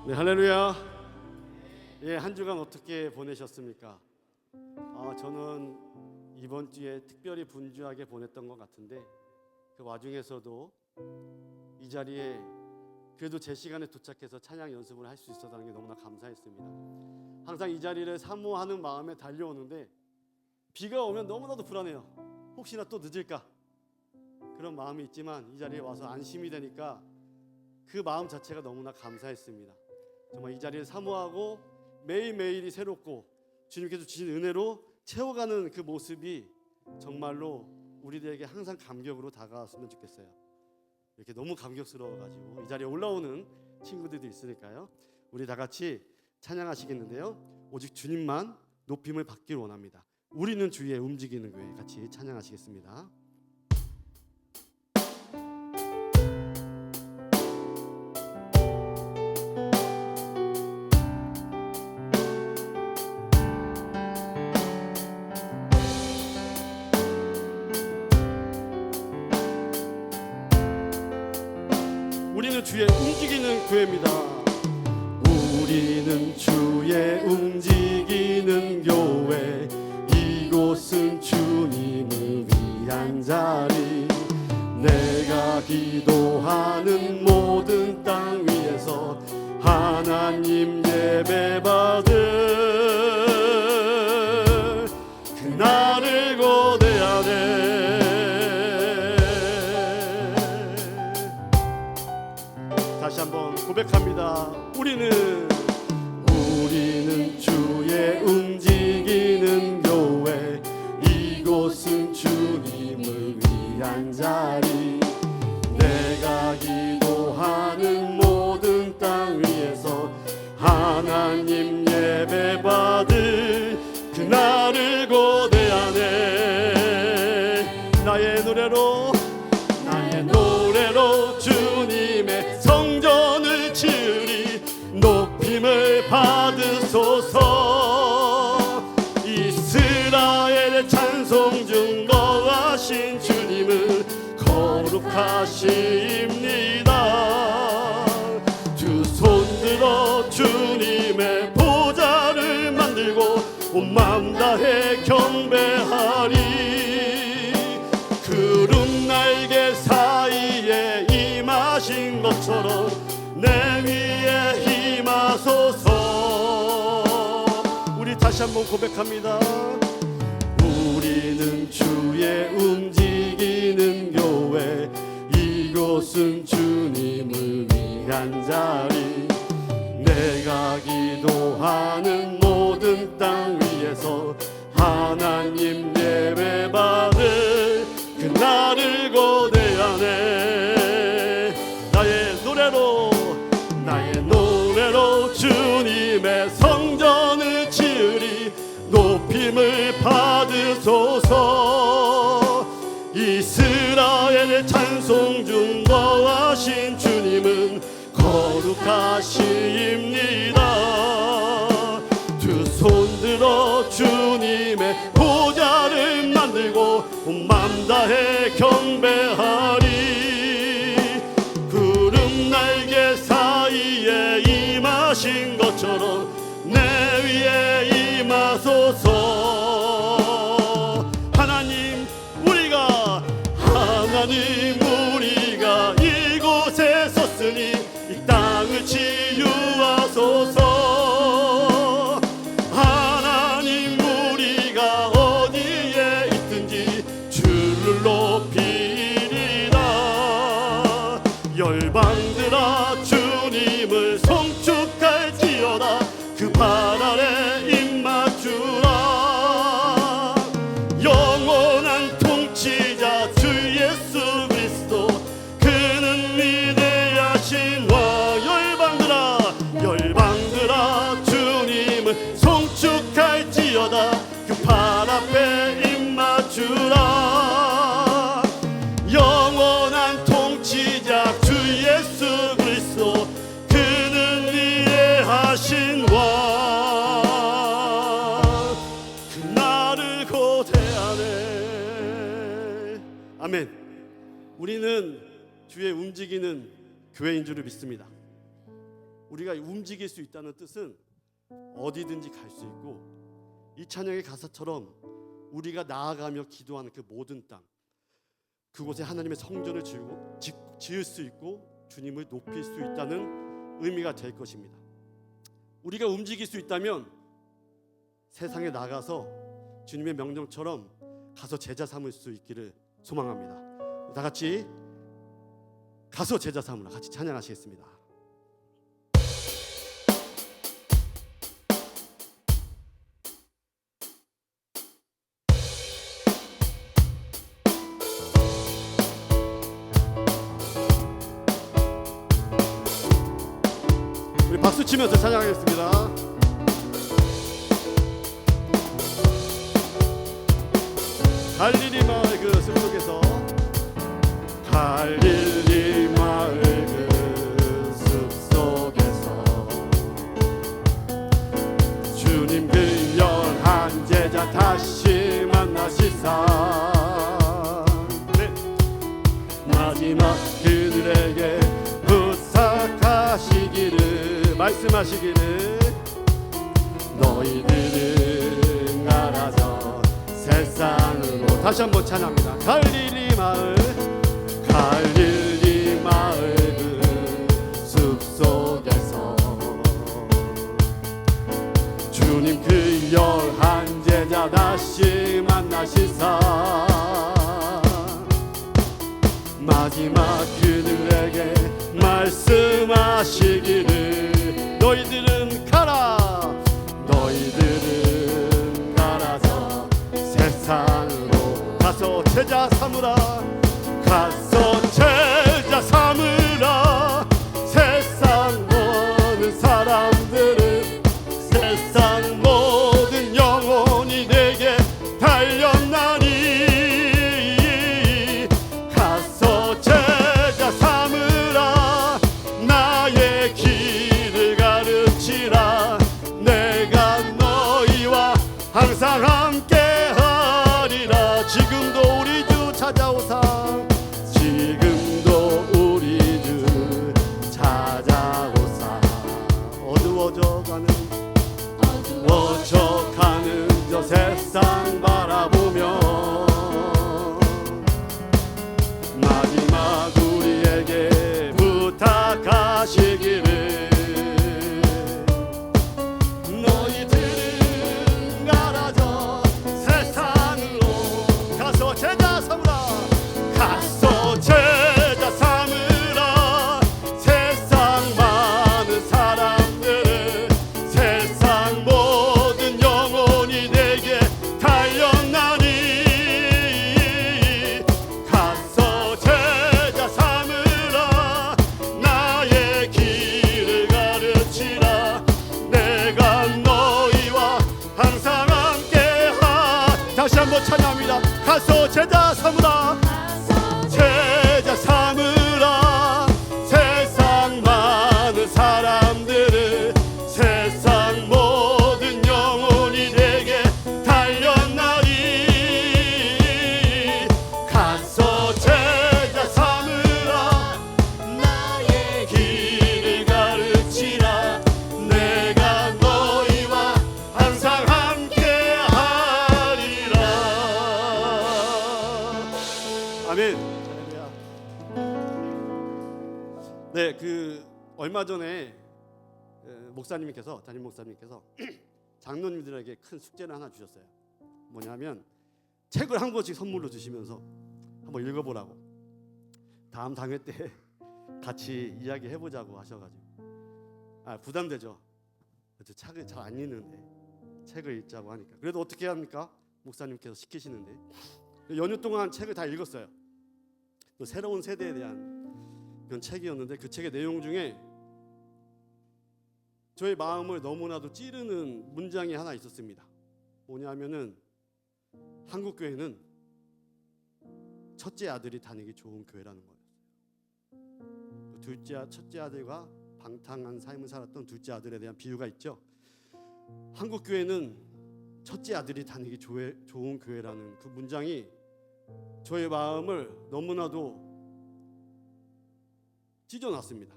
네, 할렐루야. 예, 한 주간 어떻게 보내셨습니까? 저는 이번 주에 특별히 분주하게 보냈던 것 같은데 그 와중에서도 이 자리에 그래도 제 시간에 도착해서 찬양 연습을 할 수 있었다는 게 너무나 감사했습니다. 항상 이 자리를 사모하는 마음에 달려오는데 비가 오면 너무나도 불안해요. 혹시나 또 늦을까? 그런 마음이 있지만 이 자리에 와서 안심이 되니까 그 마음 자체가 너무나 감사했습니다. 정말 이 자리를 사모하고 매일매일이 새롭고 주님께서 주신 은혜로 채워가는 그 모습이 정말로 우리들에게 항상 감격으로 다가왔으면 좋겠어요. 이렇게 너무 감격스러워가지고 이 자리에 올라오는 친구들도 있으니까요. 우리 다 같이 찬양하시겠는데요. 오직 주님만 높임을 받기를 원합니다. 우리는 주의 움직이는 교회 같이 찬양하시겠습니다. 우리는 주의 움직이는 교회입니다. 우리는 주의 움직이는 교회, 이곳은 주님을 위한 자리. 내가 기도하는 모든 땅 위에서 하나님 예배 받을 그날을 고대하네. 다시 한번 고백합니다. 우리는 주의 움직이는 교회, 이곳은 주님을 위한 자리. 내가 기도하는 모든 땅 위에서 하나님 예배 받을 그날을 고대하네. 나의 노래로 주님의 성전을 지으리. 높임을 받으소서. 이스라엘의 찬송 중 거하신 주님은 거룩하십니다. 두 손 들어 주님의 보좌를 만들고 온 마음 다해 경배하리. 구름 날개 사이에 임하신 것처럼 내 위에 임하소서. 우리 다시 한번 고백합니다. 우리는 주의 움직이는 교회, 이곳은 주님을 위한 자리. 내가 기도하는 모든 땅 위에서 하나님 예배 받을 그날을 고대하네. 나의 노래로 주님의 성전을 지으리. 높임을 받으소서. 이스라엘의 찬송 중 거하신 주님은 거룩하십니다. 두 손 들어 주님의 보좌를 만들고 온 맘 다해 경배하리. 구름 날개 사이에 임하신 것처럼 내 위에 임하소서. 하나님 우리가 이곳에 섰으니 이 땅을 치유하소서. 하나님 우리가 어디에 있든지 주를 높이리라. 열방들아 주님을 송축할지어다. 그 발 아래 입 맞추라. 영원한 통치자 주 예수 그리스도, 그는 위대하신 와. 열방들아 주님을 송축할지어다. 그 발 앞에 입 맞추라. 영원한 통치자 주 예수 그리스도, 그는 위대하신 와. 그날을 고대하네. 아멘. 우리는 주의 움직이는 교회인 줄을 믿습니다. 우리가 움직일 수 있다는 뜻은 어디든지 갈 수 있고, 이 찬양의 가사처럼 우리가 나아가며 기도하는 그 모든 땅, 그곳에 하나님의 성전을 지을 수 있고 주님을 높일 수 있다는 의미가 될 것입니다. 우리가 움직일 수 있다면 세상에 나가서 주님의 명령처럼 가서 제자 삼을 수 있기를 소망합니다. 다 같이 가서 제자 삼으라 같이 찬양하시겠습니다. 우리 박수 치면서 찬양하겠습니다. 갈릴리 마을 그 숲속에서, 갈릴리 마을 그 숲속에서 주님 그 열한 제자 다시 만나시사, 네. 마지막 그들에게 부탁하시기를, 말씀하시기를, 너희들은 알아서 세상으로, 다시 한번 찬양합니다. 갈릴리 마을, 갈릴리 마을 그 숲속에서 주님 그 열한 제자 다시 만나시사, 마지막 그들에게 말씀하시기를, 너희들은 가라, 너희들은 가라서 세상으로 가서 제자 삼으라, 가서 제자 삼으라. 세상 모든 사람들은, 세상 모든 영혼이 내게 달렸나니, 가서 제자 삼으라. 나의 길을 가르치라. 내가 너희와 항상 함께하리라. 지금도 우리 주 찾아오사, 지금도 우리 주 찾아오사. 어두워져가는 저 세상 바라보며 마지막 우리에게 부탁하시기를, 너희들은 가라져 세상으로 가서 제자 삼으라. 가서 제자 삼으라. 세상 많은 사람들은, 세상 모든 영혼이 내게 달렸나니, 가서 제자 삼으라. 나의 길을 가르치라. 내가 너희와 항상 함께하. 다시 한번 찬양합니다. 가서 제자 삼으라. 제자 삼으라. 세상 많은 사람들은, 세상 모든 영혼이 내게 달렸나니, 가서 제자 삼으라. 나의 길을 가르치라. 내가 너희와 항상 함께하리라. 아멘. 네, 그 얼마 전에 목사님께서, 담임 목사님께서 장로님들에게 큰 숙제를 하나 주셨어요. 뭐냐면 책을 한 권씩 선물로 주시면서 한번 읽어보라고, 다음 당회 때 같이 이야기해보자고 하셔가지고, 부담되죠. 저 책을 잘 안 읽는데 책을 읽자고 하니까, 그래도 어떻게 합니까? 목사님께서 시키시는데 연휴 동안 책을 다 읽었어요. 또 새로운 세대에 대한 그런 책이었는데, 그 책의 내용 중에 저의 마음을 너무나도 찌르는 문장이 하나 있었습니다. 뭐냐면은, 한국 교회는 첫째 아들이 다니기 좋은 교회라는 거였어요. 첫째 아들과 방탕한 삶을 살았던 둘째 아들에 대한 비유가 있죠. 한국 교회는 첫째 아들이 다니기 좋은 교회라는 그 문장이 저의 마음을 너무나도 찢어놨습니다.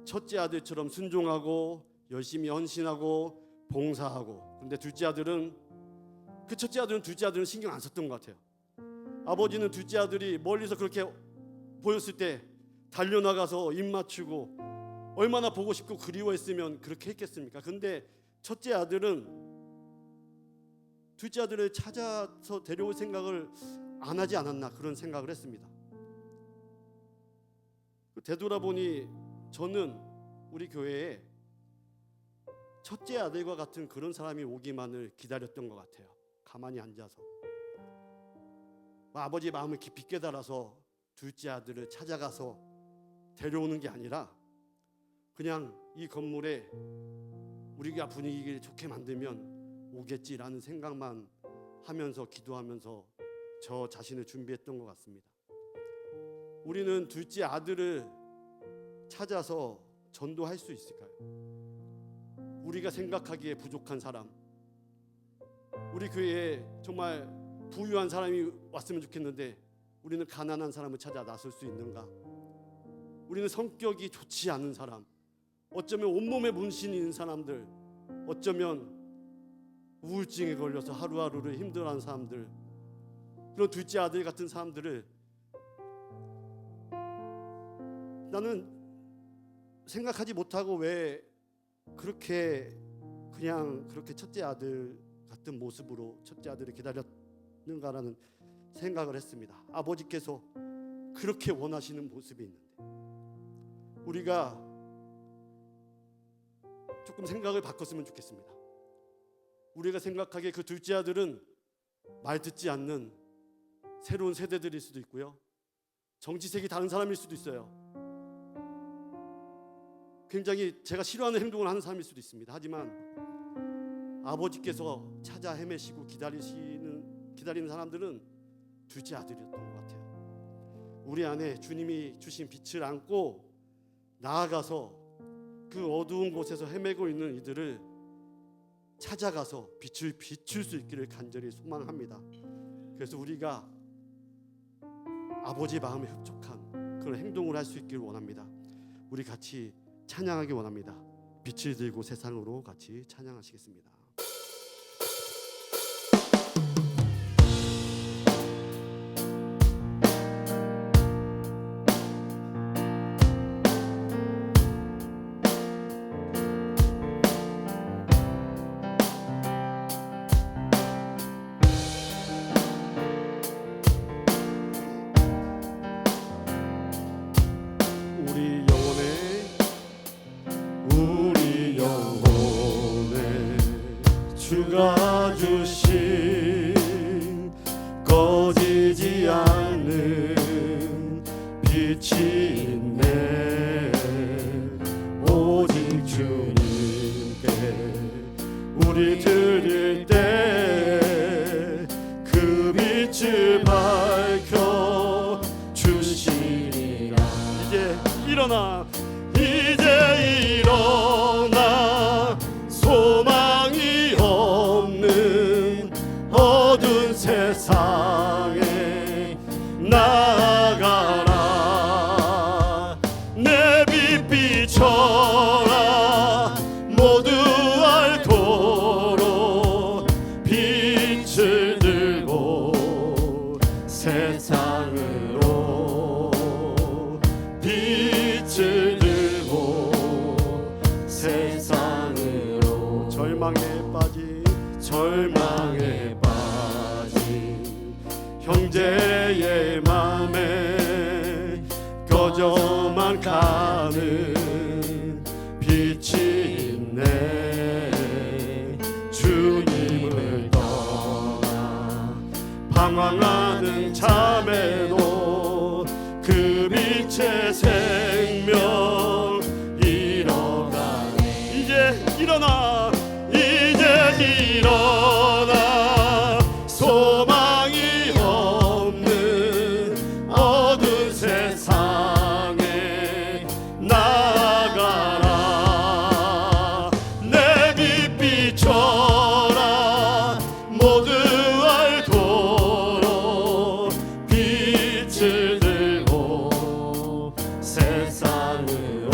첫째 아들처럼 순종하고 열심히 헌신하고 봉사하고, 근데 둘째 아들은 둘째 아들은 신경 안 썼던 것 같아요. 아버지는 둘째 아들이 멀리서 그렇게 보였을 때 달려나가서 입 맞추고 얼마나 보고 싶고 그리워했으면 그렇게 했겠습니까? 근데 첫째 아들은 둘째 아들을 찾아서 데려올 생각을 안 하지 않았나, 그런 생각을 했습니다. 되돌아보니 저는 우리 교회에 첫째 아들과 같은 그런 사람이 오기만을 기다렸던 것 같아요. 가만히 앉아서 아버지의 마음을 깊이 깨달아서 둘째 아들을 찾아가서 데려오는 게 아니라 그냥 이 건물에 우리가 분위기를 좋게 만들면 오겠지라는 생각만 하면서 기도하면서 저 자신을 준비했던 것 같습니다. 우리는 둘째 아들을 찾아서 전도할 수 있을까요? 우리가 생각하기에 부족한 사람, 우리 교회에 정말 부유한 사람이 왔으면 좋겠는데 우리는 가난한 사람을 찾아 나설 수 있는가? 우리는 성격이 좋지 않은 사람, 어쩌면 온몸에 문신이 있는 사람들, 어쩌면 우울증에 걸려서 하루하루를 힘들어하는 사람들, 그런 둘째 아들 같은 사람들을 나는 생각하지 못하고 왜 그렇게 그냥 그렇게 첫째 아들 같은 모습으로 첫째 아들을 기다렸는가라는 생각을 했습니다. 아버지께서 그렇게 원하시는 모습이 있는데 우리가 조금 생각을 바꿨으면 좋겠습니다. 우리가 생각하기에 그 둘째 아들은 말 듣지 않는 새로운 세대들일 수도 있고요, 정치색이 다른 사람일 수도 있어요. 굉장히 제가 싫어하는 행동을 하는 사람일 수도 있습니다. 하지만 아버지께서 찾아 헤매시고 기다리는 사람들은 둘째 아들이었던 것 같아요. 우리 안에 주님이 주신 빛을 안고 나아가서 그 어두운 곳에서 헤매고 있는 이들을 찾아가서 빛을 비출 수 있기를 간절히 소망합니다. 그래서 우리가 아버지의 마음에 흡족한 그런 행동을 할 수 있기를 원합니다. 우리 같이 찬양하기 원합니다. 빛을 들고 세상으로 같이 찬양하시겠습니다. 주가 주신 꺼지지 않는 빛이 있네. 오직 주님께 우리 드릴 때 그 빛을 밝혀 주시리라. 이제 일어나 소망이 없는 어두운 세상에 나아가라. 내 빛 비춰라. 모두 알도록 빛을 들고 세상으로 빛을 들고 세상으로 절망에 빠진 형제의 맘에 꺼져만 가는 빛이 있네. 주님을 떠나 방황하는 자매도 그 빛의 생명 잃어가네. 이제 일어나 소망이 없는 어두운 세상에 나아가라. 내 빛 비춰라. 모두 알도록 빛을 들고 세상으로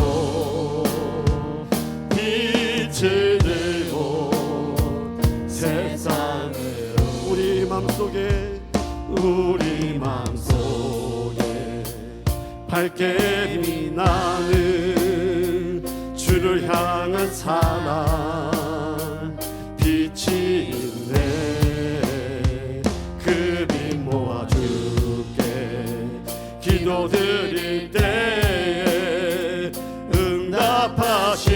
맘속에 우리 맘속에 밝게 빛나는 주를 향한 사랑 빛이 있네. 그 빛 모아 주께 기도드릴 때에 응답하시리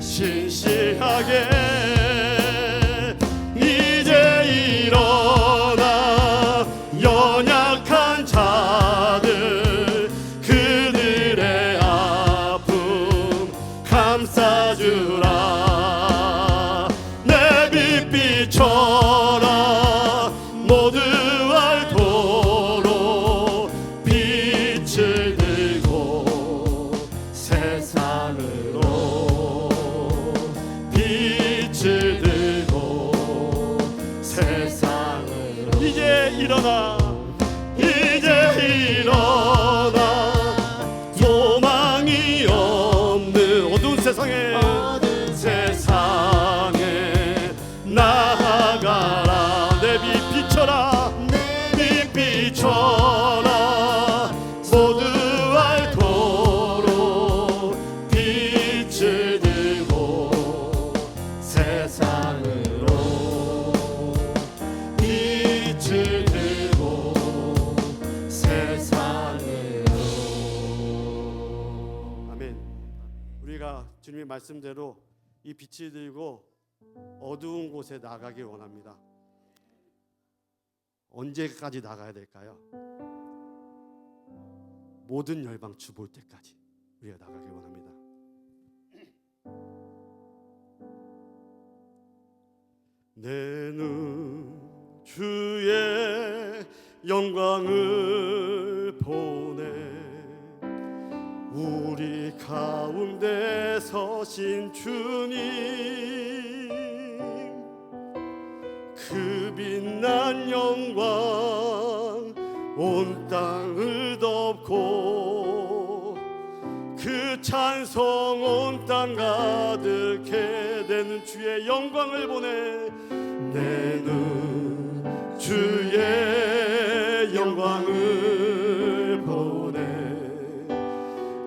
신실하게. 이제 일어나 연약한 자들 그들의 아픔 감싸주라. 내 빛 비춰라. 모두 알도록 빛을 들고 세상으로 빛을 들고 세상으로. 이제 일어나 이제 일어나 소망이 없는 어두운 세상에 나아가라. 내 빛 비춰라. 빛 비춰라. 모두 알도록 빛을 들고 세상으로 빛을 들고 세상으로. 아멘. 우리가 주님의 말씀대로 이 빛을 들고 어두운 곳에 나가길 원합니다. 언제까지 나가야 될까요? 모든 열방 주 볼 때까지 우리가 나가길 원합니다. 내 눈 주의 영광을 보네. 우리 가운데 서신 주님 그 빛난 영광 온 땅을 덮고 그 찬송 온 땅 가득해. 되는 주의 영광을 보내. 내 눈 주의 영광을 보내.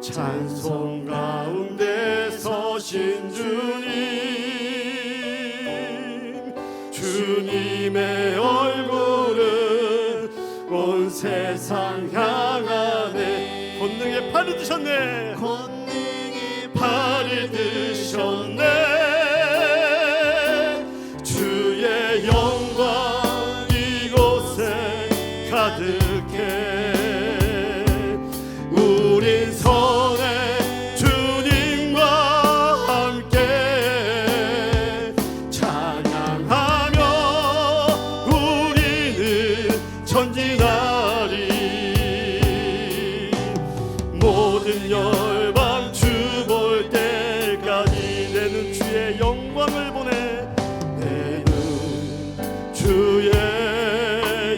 찬송 가운데 서신 주님의 얼굴은 온 세상 향하네. 권능의 팔을 드셨네. 권능의 팔을 드셨네. 주의 영광 이곳에 가득해. 우린 선해 주님과 함께 찬양하며 우리는 전진하리. 모든 열방 주 볼 때까지 내는 주의 영광을 보내. 내는 주의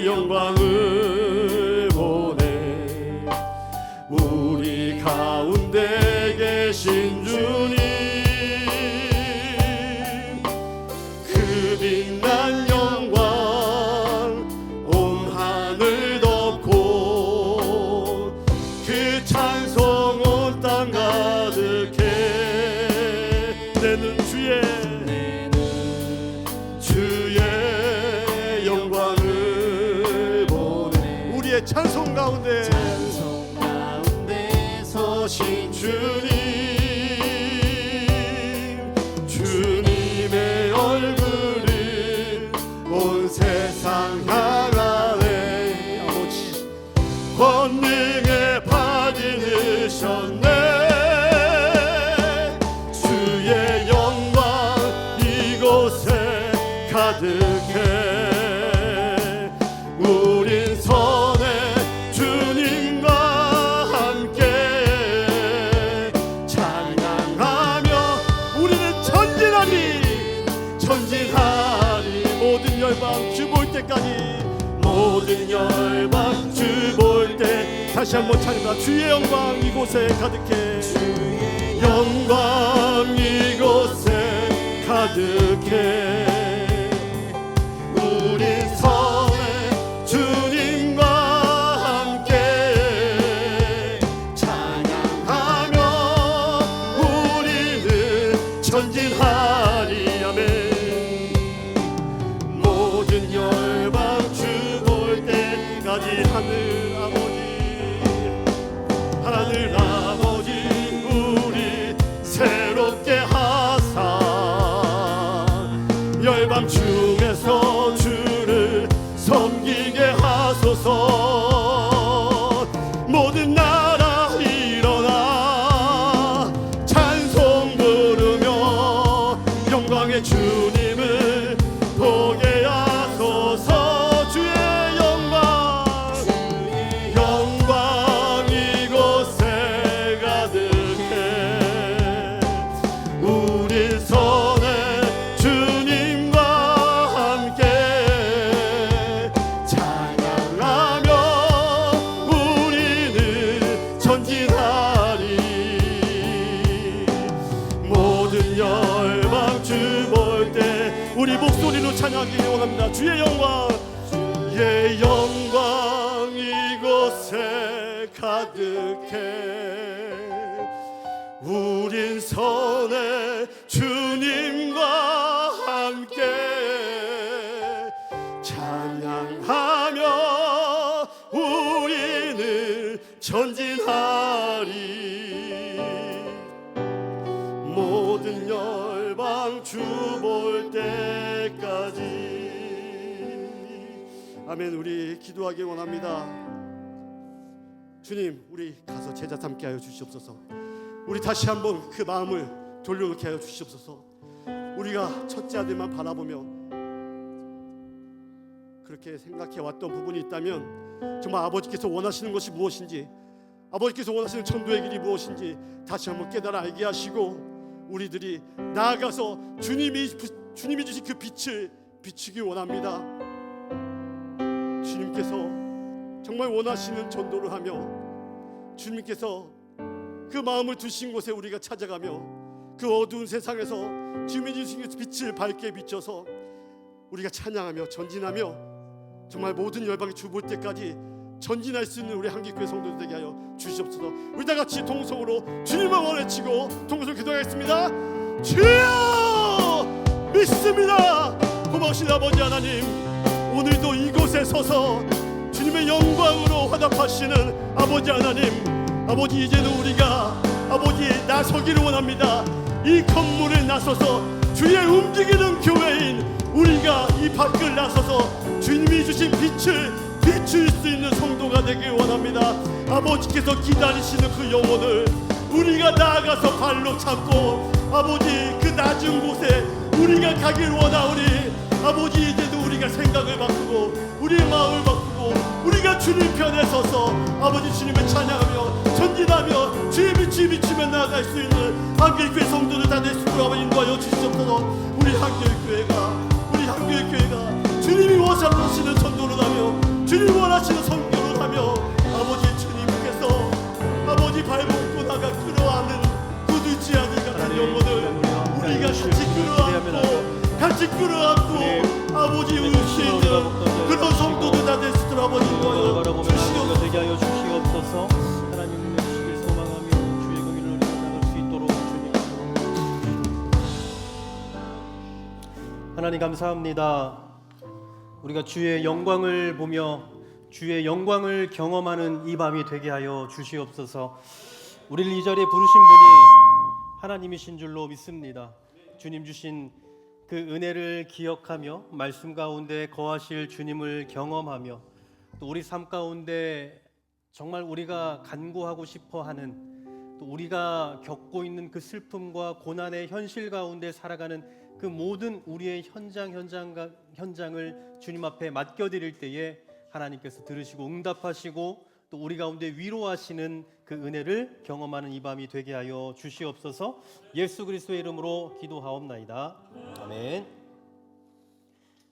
영광을 보내. 우리 가운데 계신 주님 그 빛난 영광 온 하늘 덮고 그 찬송 온 땅 가득해. 내는 주의 영광을 보내. 우리의 찬송 가운데 서신 주님의 얼굴을 온 세상 향하네. 아버지 권능의 받으셨네. 주의 영광 이곳에 가득해. 우린 선해 주님과 함께 찬양하며 우리는 전진하리. 모든 열방 주 볼 때까지. 모든 열방 주 볼 때 다시 한번 찬양합니다. 주의 영광 이곳에 가득해. 주의 영광 이곳에 가득해. 전진하리. 아멘. 모든 열방 주 볼 때까지 하늘 아버지 우리 새롭게 하사 열방 중에서 주를 섬기게 하소서. 모든 나라 일어나 찬송 부르며 영광의 주님을 보게 하소서. 주의 영광 이곳에 가득해. 우리 손에 주님과 함께 찬양하며 우리는 전진하리. 모든 열방 주 볼 때 우리 목소리로 찬양하기 원합니다. 주의 영광, 주의 영광 이곳에 가득해. 우린 선에 주님과 함께 찬양하며 우리는 전진하리. 모든 열방 주 볼 때까지. 아멘. 우리 기도하기 원합니다. 주님, 우리 가서 제자 삼게 하여 주시옵소서. 우리 다시 한번 그 마음을 돌려놓게 하여 주시옵소서. 우리가 첫째 아들만 바라보며 그렇게 생각해 왔던 부분이 있다면 정말 아버지께서 원하시는 것이 무엇인지, 아버지께서 원하시는 전도의 길이 무엇인지 다시 한번 깨달아 알게 하시고 우리들이 나아가서 주님이 주신 그 빛을 비추기 원합니다. 주님께서 정말 원하시는 전도를 하며 주님께서 그 마음을 두신 곳에 우리가 찾아가며 그 어두운 세상에서 주님이 주신 그 빛을 밝게 비춰서 우리가 찬양하며 전진하며 정말 모든 열방에 주 볼 때까지 전진할 수 있는 우리 한길교회 성도들 되게 하여 주시옵소서. 우리 다 같이 통성으로 주님을 외치고 통성으로 기도하겠습니다. 주여 믿습니다. 고마우신 아버지 하나님, 오늘도 이곳에 서서 주님의 영광으로 화답하시는 아버지 하나님, 아버지 이제는 우리가 아버지 나서기를 원합니다. 이 건물을 나서서 주의 움직이는 교회인 우리가 이 밖을 나서서 주님이 주신 빛을 비출 수 있는 성도가 되길 원합니다. 아버지께서 기다리시는 그 영혼을 우리가 나아가서 발로 잡고 아버지 그 낮은 곳에 우리가 가길 원하오니 아버지 이제도 우리가 생각을 바꾸고 우리의 마음을 바꾸고 우리가 주님 편에 서서 아버지 주님을 찬양하며 전진하며 주의 빛이 비치며 나아갈 수 있는 한길교회 성도들 다 될 수 있도록 인도하여 주시옵소서. 우리 한길교회가 주님이 원하시는 전도를 하며 주님이 원하시는 선교를 하며 아버지 주님께서 아버지 발벗고 나가 끌어안는 부두지 않을 같은 영혼을 우리가 같이 끌어안고 아버지 울 수 있는 그런 성도들 다 될 수 있도록 아버지 인도하여 주시옵소서. 하나님 주시길 소망하며 주의 공의를 나갈 수 있도록 주님. 하나님 감사합니다. 우리가 주의 영광을 보며 주의 영광을 경험하는 이 밤이 되게 하여 주시옵소서. 우리를 이 자리에 부르신 분이 하나님이신 줄로 믿습니다. 주님 주신 그 은혜를 기억하며 말씀 가운데 거하실 주님을 경험하며 또 우리 삶 가운데 정말 우리가 간구하고 싶어하는 또 우리가 겪고 있는 그 슬픔과 고난의 현실 가운데 살아가는 그 모든 우리의 현장을 주님 앞에 맡겨드릴 때에 하나님께서 들으시고 응답하시고 또 우리 가운데 위로하시는 그 은혜를 경험하는 이 밤이 되게 하여 주시옵소서. 예수 그리스도의 이름으로 기도하옵나이다. 아멘.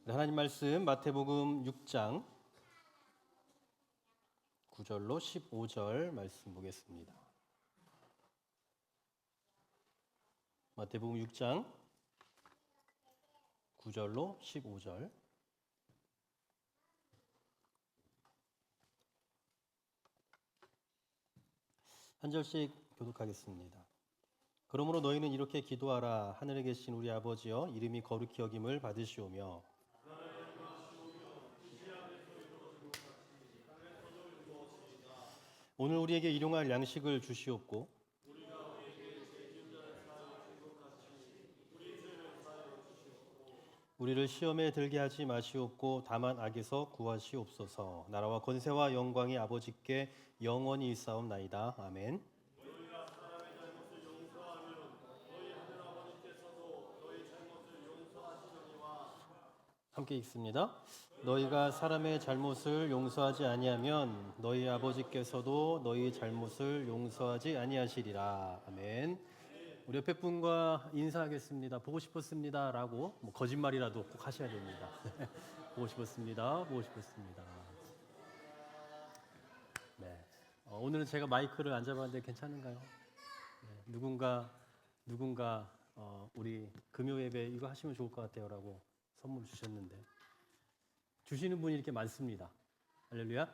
하나님 말씀 마태복음 6장 9절로 15절 말씀 보겠습니다. 마태복음 6장 9절로 15절. 한 절씩 교독하겠습니다. 그러므로 너희는 이렇게 기도하라. 하늘에 계신 우리 아버지여, 이름이 거룩히 여김을 받으시오며 오늘 우리에게 일용할 양식을 주시옵고 우리를 시험에 들게 하지 마시옵고 다만 악에서 구하시옵소서. 나라와 권세와 영광이 아버지께 영원히 있사옵나이다. 아멘. 함께 읽습니다. 너희가 사람의 잘못을 용서하지 아니하면 너희 아버지께서도 너희 잘못을 용서하지 아니하시리라. 아멘. 우리 옆에 분과 인사하겠습니다. 보고 싶었습니다라고 거짓말이라도 꼭 하셔야 됩니다. 보고 싶었습니다. 보고 싶었습니다. 네. 오늘은 제가 마이크를 안 잡았는데 괜찮은가요? 네. 누군가 우리 금요 예배 이거 하시면 좋을 것 같아요라고 선물 주셨는데 주시는 분이 이렇게 많습니다. 할렐루야.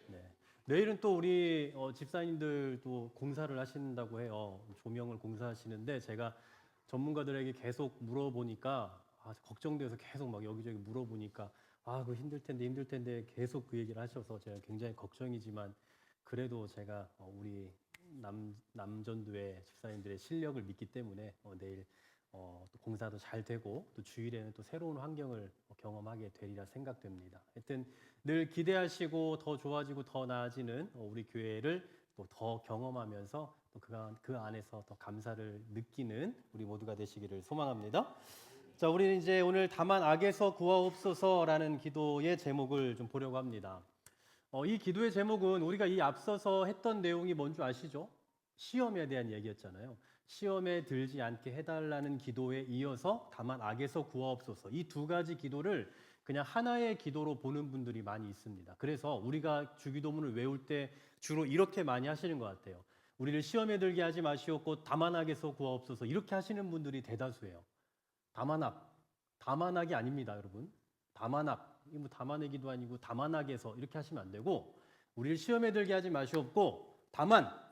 네. 내일은 또 우리 집사님들도 공사를 하신다고 해요. 조명을 공사하시는데 제가 전문가들에게 계속 물어보니까 걱정돼서 계속 막 여기저기 물어보니까 그거 힘들 텐데 계속 그 얘기를 하셔서 제가 굉장히 걱정이지만 그래도 제가 우리 남전도의 집사님들의 실력을 믿기 때문에 내일 또 공사도 잘 되고 또 주일에는 또 새로운 환경을 경험하게 되리라 생각됩니다. 하여튼 늘 기대하시고 더 좋아지고 더 나아지는 우리 교회를 또 더 경험하면서 또 그 안에서 더 감사를 느끼는 우리 모두가 되시기를 소망합니다. 자, 우리는 이제 오늘 다만 악에서 구하옵소서라는 기도의 제목을 좀 보려고 합니다. 이 기도의 제목은 우리가 이 앞서서 했던 내용이 뭔지 아시죠? 시험에 대한 얘기였잖아요. 시험에 들지 않게 해달라는 기도에 이어서 다만 악에서 구하옵소서, 이 두 가지 기도를 그냥 하나의 기도로 보는 분들이 많이 있습니다. 그래서 우리가 주기도문을 외울 때 주로 이렇게 많이 하시는 것 같아요. 우리를 시험에 들게 하지 마시옵고 다만 악에서 구하옵소서, 이렇게 하시는 분들이 대다수예요. 다만악이 아닙니다, 여러분. 다만악, 이게 뭐 다만의 기도 아니고 다만악에서 이렇게 하시면 안 되고, 우리를 시험에 들게 하지 마시옵고 다만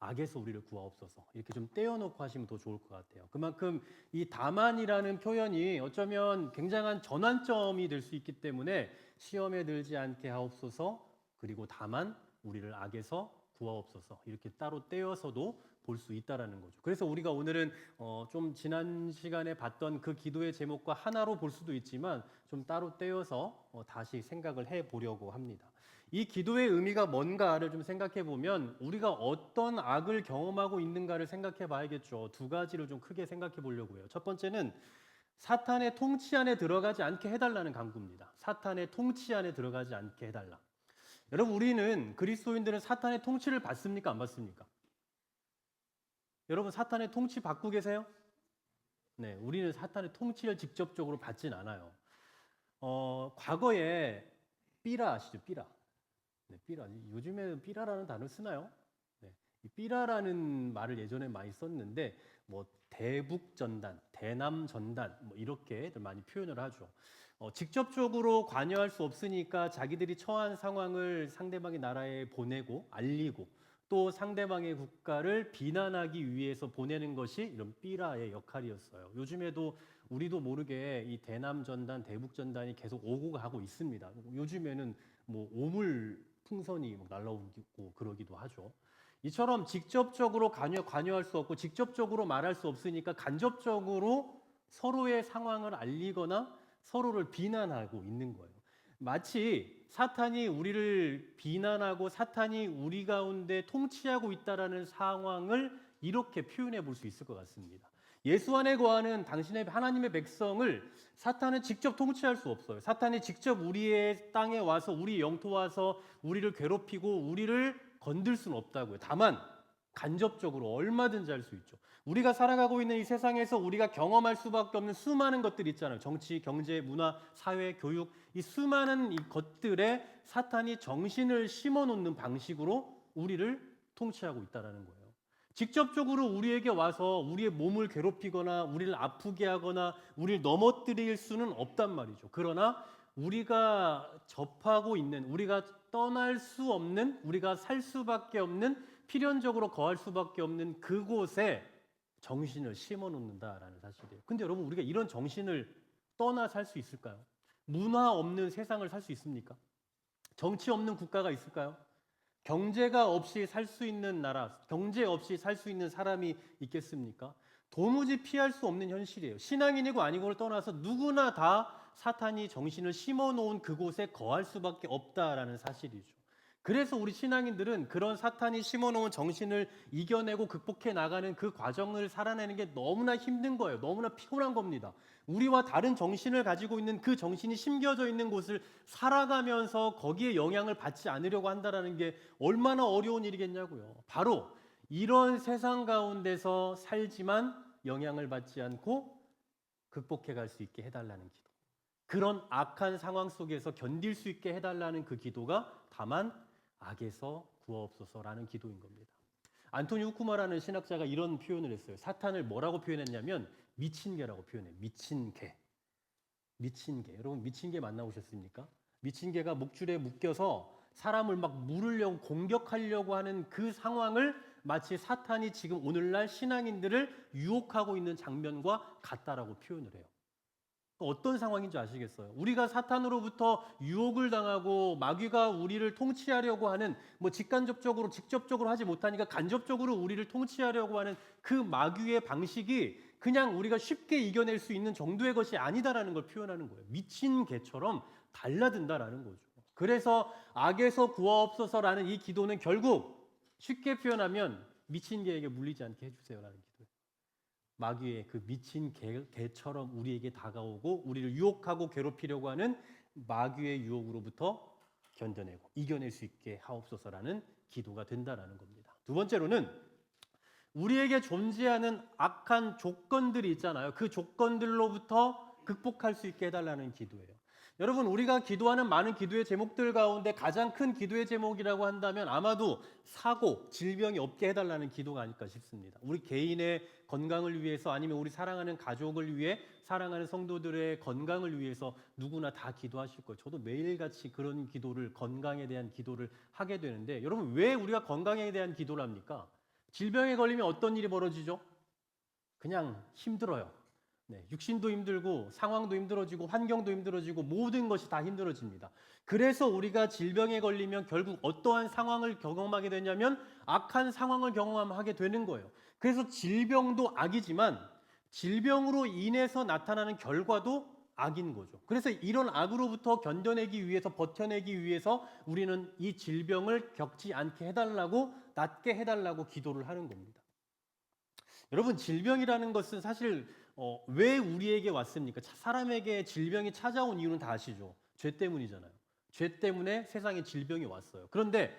악에서 우리를 구하옵소서, 이렇게 좀 떼어놓고 하시면 더 좋을 것 같아요. 그만큼 이 다만이라는 표현이 어쩌면 굉장한 전환점이 될 수 있기 때문에 시험에 들지 않게 하옵소서, 그리고 다만 우리를 악에서 구하옵소서, 이렇게 따로 떼어서도 볼 수 있다라는 거죠. 그래서 우리가 오늘은 좀 지난 시간에 봤던 그 기도의 제목과 하나로 볼 수도 있지만 좀 따로 떼어서 다시 생각을 해보려고 합니다. 이 기도의 의미가 뭔가를 좀 생각해 보면 우리가 어떤 악을 경험하고 있는가를 생각해 봐야겠죠. 두 가지를 좀 크게 생각해 보려고요. 첫 번째는 사탄의 통치 안에 들어가지 않게 해달라는 간구입니다. 사탄의 통치 안에 들어가지 않게 해달라. 여러분, 우리는 그리스도인들은 사탄의 통치를 받습니까? 안 받습니까? 여러분, 사탄의 통치 받고 계세요? 네, 우리는 사탄의 통치를 직접적으로 받진 않아요. 과거에 삐라 아시죠? 삐라. 네, 삐라. 요즘에 삐라라는 단어 쓰나요? 네, 이 삐라라는 말을 예전에 많이 썼는데 뭐 대북전단, 대남전단 뭐 이렇게 많이 표현을 하죠. 직접적으로 관여할 수 없으니까 자기들이 처한 상황을 상대방의 나라에 보내고 알리고 또 상대방의 국가를 비난하기 위해서 보내는 것이 이런 삐라의 역할이었어요. 요즘에도 우리도 모르게 이 대남전단, 대북전단이 계속 오고 가고 있습니다. 요즘에는 뭐 오물 풍선이 날라오고 그러기도 하죠. 이처럼 직접적으로 관여할 수 없고 직접적으로 말할 수 없으니까 간접적으로 서로의 상황을 알리거나 서로를 비난하고 있는 거예요. 마치 사탄이 우리를 비난하고 사탄이 우리 가운데 통치하고 있다라는 상황을 이렇게 표현해 볼 수 있을 것 같습니다. 예수 안에 거하는 당신의 하나님의 백성을 사탄은 직접 통치할 수 없어요. 사탄이 직접 우리의 땅에 와서 우리 영토 와서 우리를 괴롭히고 우리를 건들 수는 없다고요. 다만 간접적으로 얼마든지 할 수 있죠. 우리가 살아가고 있는 이 세상에서 우리가 경험할 수밖에 없는 수많은 것들이 있잖아요. 정치, 경제, 문화, 사회, 교육, 이 수많은 이 것들에 사탄이 정신을 심어놓는 방식으로 우리를 통치하고 있다는 거예요. 직접적으로 우리에게 와서 우리의 몸을 괴롭히거나 우리를 아프게 하거나 우리를 넘어뜨릴 수는 없단 말이죠. 그러나 우리가 접하고 있는, 우리가 떠날 수 없는, 우리가 살 수밖에 없는, 필연적으로 거할 수밖에 없는 그곳에 정신을 심어 놓는다라는 사실이에요. 근데 여러분, 우리가 이런 정신을 떠나 살 수 있을까요? 문화 없는 세상을 살 수 있습니까? 정치 없는 국가가 있을까요? 경제가 없이 살 수 있는 나라, 경제 없이 살 수 있는 사람이 있겠습니까? 도무지 피할 수 없는 현실이에요. 신앙인이고 아니고를 떠나서 누구나 다 사탄이 정신을 심어 놓은 그곳에 거할 수밖에 없다라는 사실이죠. 그래서 우리 신앙인들은 그런 사탄이 심어 놓은 정신을 이겨내고 극복해 나가는 그 과정을 살아내는 게 너무나 힘든 거예요. 너무나 피곤한 겁니다. 우리와 다른 정신을 가지고 있는 그 정신이 심겨져 있는 곳을 살아가면서 거기에 영향을 받지 않으려고 한다는 게 얼마나 어려운 일이겠냐고요. 바로 이런 세상 가운데서 살지만 영향을 받지 않고 극복해 갈 수 있게 해달라는 기도. 그런 악한 상황 속에서 견딜 수 있게 해달라는 그 기도가 다만 악에서 구하옵소서라는 기도인 겁니다. 안토니 후쿠마라는 신학자가 이런 표현을 했어요. 사탄을 뭐라고 표현했냐면 미친 개라고 표현해요. 미친 개. 미친 개. 여러분, 미친 개 만나보셨습니까? 미친 개가 목줄에 묶여서 사람을 막 물으려고 공격하려고 하는 그 상황을 마치 사탄이 지금 오늘날 신앙인들을 유혹하고 있는 장면과 같다라고 표현을 해요. 어떤 상황인지 아시겠어요? 우리가 사탄으로부터 유혹을 당하고 마귀가 우리를 통치하려고 하는, 뭐 직간접적으로 직접적으로 하지 못하니까 간접적으로 우리를 통치하려고 하는 그 마귀의 방식이 그냥 우리가 쉽게 이겨낼 수 있는 정도의 것이 아니다라는 걸 표현하는 거예요. 미친 개처럼 달라든다라는 거죠. 그래서 악에서 구하옵소서라는 이 기도는 결국 쉽게 표현하면 미친 개에게 물리지 않게 해주세요라는 기도예요. 마귀의 그 미친 개처럼 우리에게 다가오고 우리를 유혹하고 괴롭히려고 하는 마귀의 유혹으로부터 견뎌내고 이겨낼 수 있게 하옵소서라는 기도가 된다라는 겁니다. 두 번째로는 우리에게 존재하는 악한 조건들이 있잖아요. 그 조건들로부터 극복할 수 있게 해달라는 기도예요. 여러분, 우리가 기도하는 많은 기도의 제목들 가운데 가장 큰 기도의 제목이라고 한다면 아마도 사고, 질병이 없게 해달라는 기도가 아닐까 싶습니다. 우리 개인의 건강을 위해서 아니면 우리 사랑하는 가족을 위해, 사랑하는 성도들의 건강을 위해서 누구나 다 기도하실 거예요. 저도 매일같이 그런 기도를, 건강에 대한 기도를 하게 되는데, 여러분, 왜 우리가 건강에 대한 기도를 합니까? 질병에 걸리면 어떤 일이 벌어지죠? 그냥 힘들어요. 네, 육신도 힘들고 상황도 힘들어지고 환경도 힘들어지고 모든 것이 다 힘들어집니다. 그래서 우리가 질병에 걸리면 결국 어떠한 상황을 경험하게 되냐면 악한 상황을 경험하게 되는 거예요. 그래서 질병도 악이지만 질병으로 인해서 나타나는 결과도 악인 거죠. 그래서 이런 악으로부터 견뎌내기 위해서, 버텨내기 위해서 우리는 이 질병을 겪지 않게 해달라고, 낫게 해달라고 기도를 하는 겁니다. 여러분, 질병이라는 것은 사실 왜 우리에게 왔습니까? 사람에게 질병이 찾아온 이유는 다 아시죠? 죄 때문이잖아요. 죄 때문에 세상에 질병이 왔어요. 그런데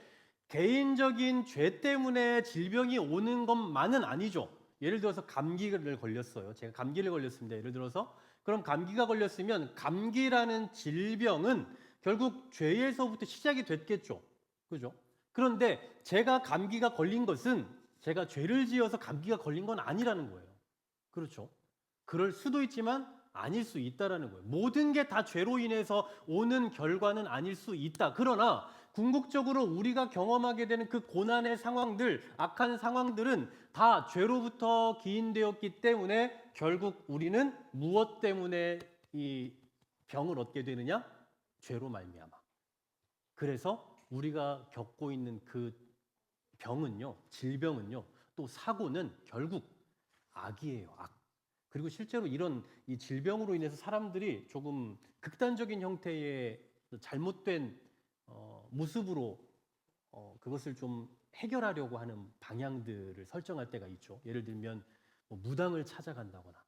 개인적인 죄 때문에 질병이 오는 것만은 아니죠. 예를 들어서 감기를 걸렸어요. 제가 감기를 걸렸습니다. 예를 들어서 그럼 감기가 걸렸으면 감기라는 질병은 결국 죄에서부터 시작이 됐겠죠. 그죠? 그런데 제가 감기가 걸린 것은 제가 죄를 지어서 감기가 걸린 건 아니라는 거예요. 그렇죠? 그럴 수도 있지만 아닐 수 있다라는 거예요. 모든 게 다 죄로 인해서 오는 결과는 아닐 수 있다. 그러나 궁극적으로 우리가 경험하게 되는 그 고난의 상황들, 악한 상황들은 다 죄로부터 기인되었기 때문에 결국 우리는 무엇 때문에 이 병을 얻게 되느냐? 죄로 말미암아. 그래서 우리가 겪고 있는 그 병은요, 질병은요, 또 사고는 결국 악이에요, 악. 그리고 실제로 이런 이 질병으로 인해서 사람들이 조금 극단적인 형태의 잘못된 모습으로 그것을 좀 해결하려고 하는 방향들을 설정할 때가 있죠. 예를 들면 뭐 무당을 찾아간다거나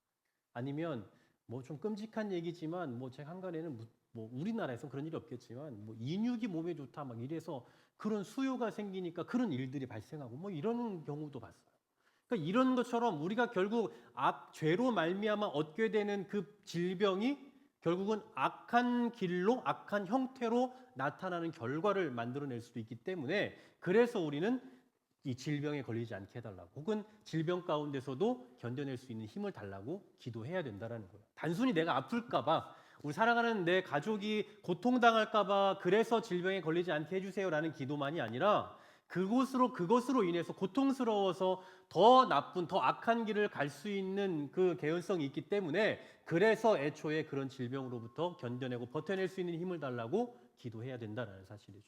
아니면 뭐 좀 끔찍한 얘기지만 뭐 제 한간에는 뭐 우리나라에서는 그런 일이 없겠지만 뭐 인육이 몸에 좋다 막 이래서 그런 수요가 생기니까 그런 일들이 발생하고 뭐 이런 경우도 봤어요. 그러니까 이런 것처럼 우리가 결국 죄로 말미암아 얻게 되는 그 질병이 결국은 악한 길로, 악한 형태로 나타나는 결과를 만들어낼 수도 있기 때문에 그래서 우리는 이 질병에 걸리지 않게 해달라고, 혹은 질병 가운데서도 견뎌낼 수 있는 힘을 달라고 기도해야 된다는 거예요. 단순히 내가 아플까 봐, 우리 사랑하는 내 가족이 고통당할까 봐 그래서 질병에 걸리지 않게 해주세요라는 기도만이 아니라 그것으로 인해서 고통스러워서 더 나쁜, 더 악한 길을 갈 수 있는 그 개연성이 있기 때문에 그래서 애초에 그런 질병으로부터 견뎌내고 버텨낼 수 있는 힘을 달라고 기도해야 된다는 사실이죠.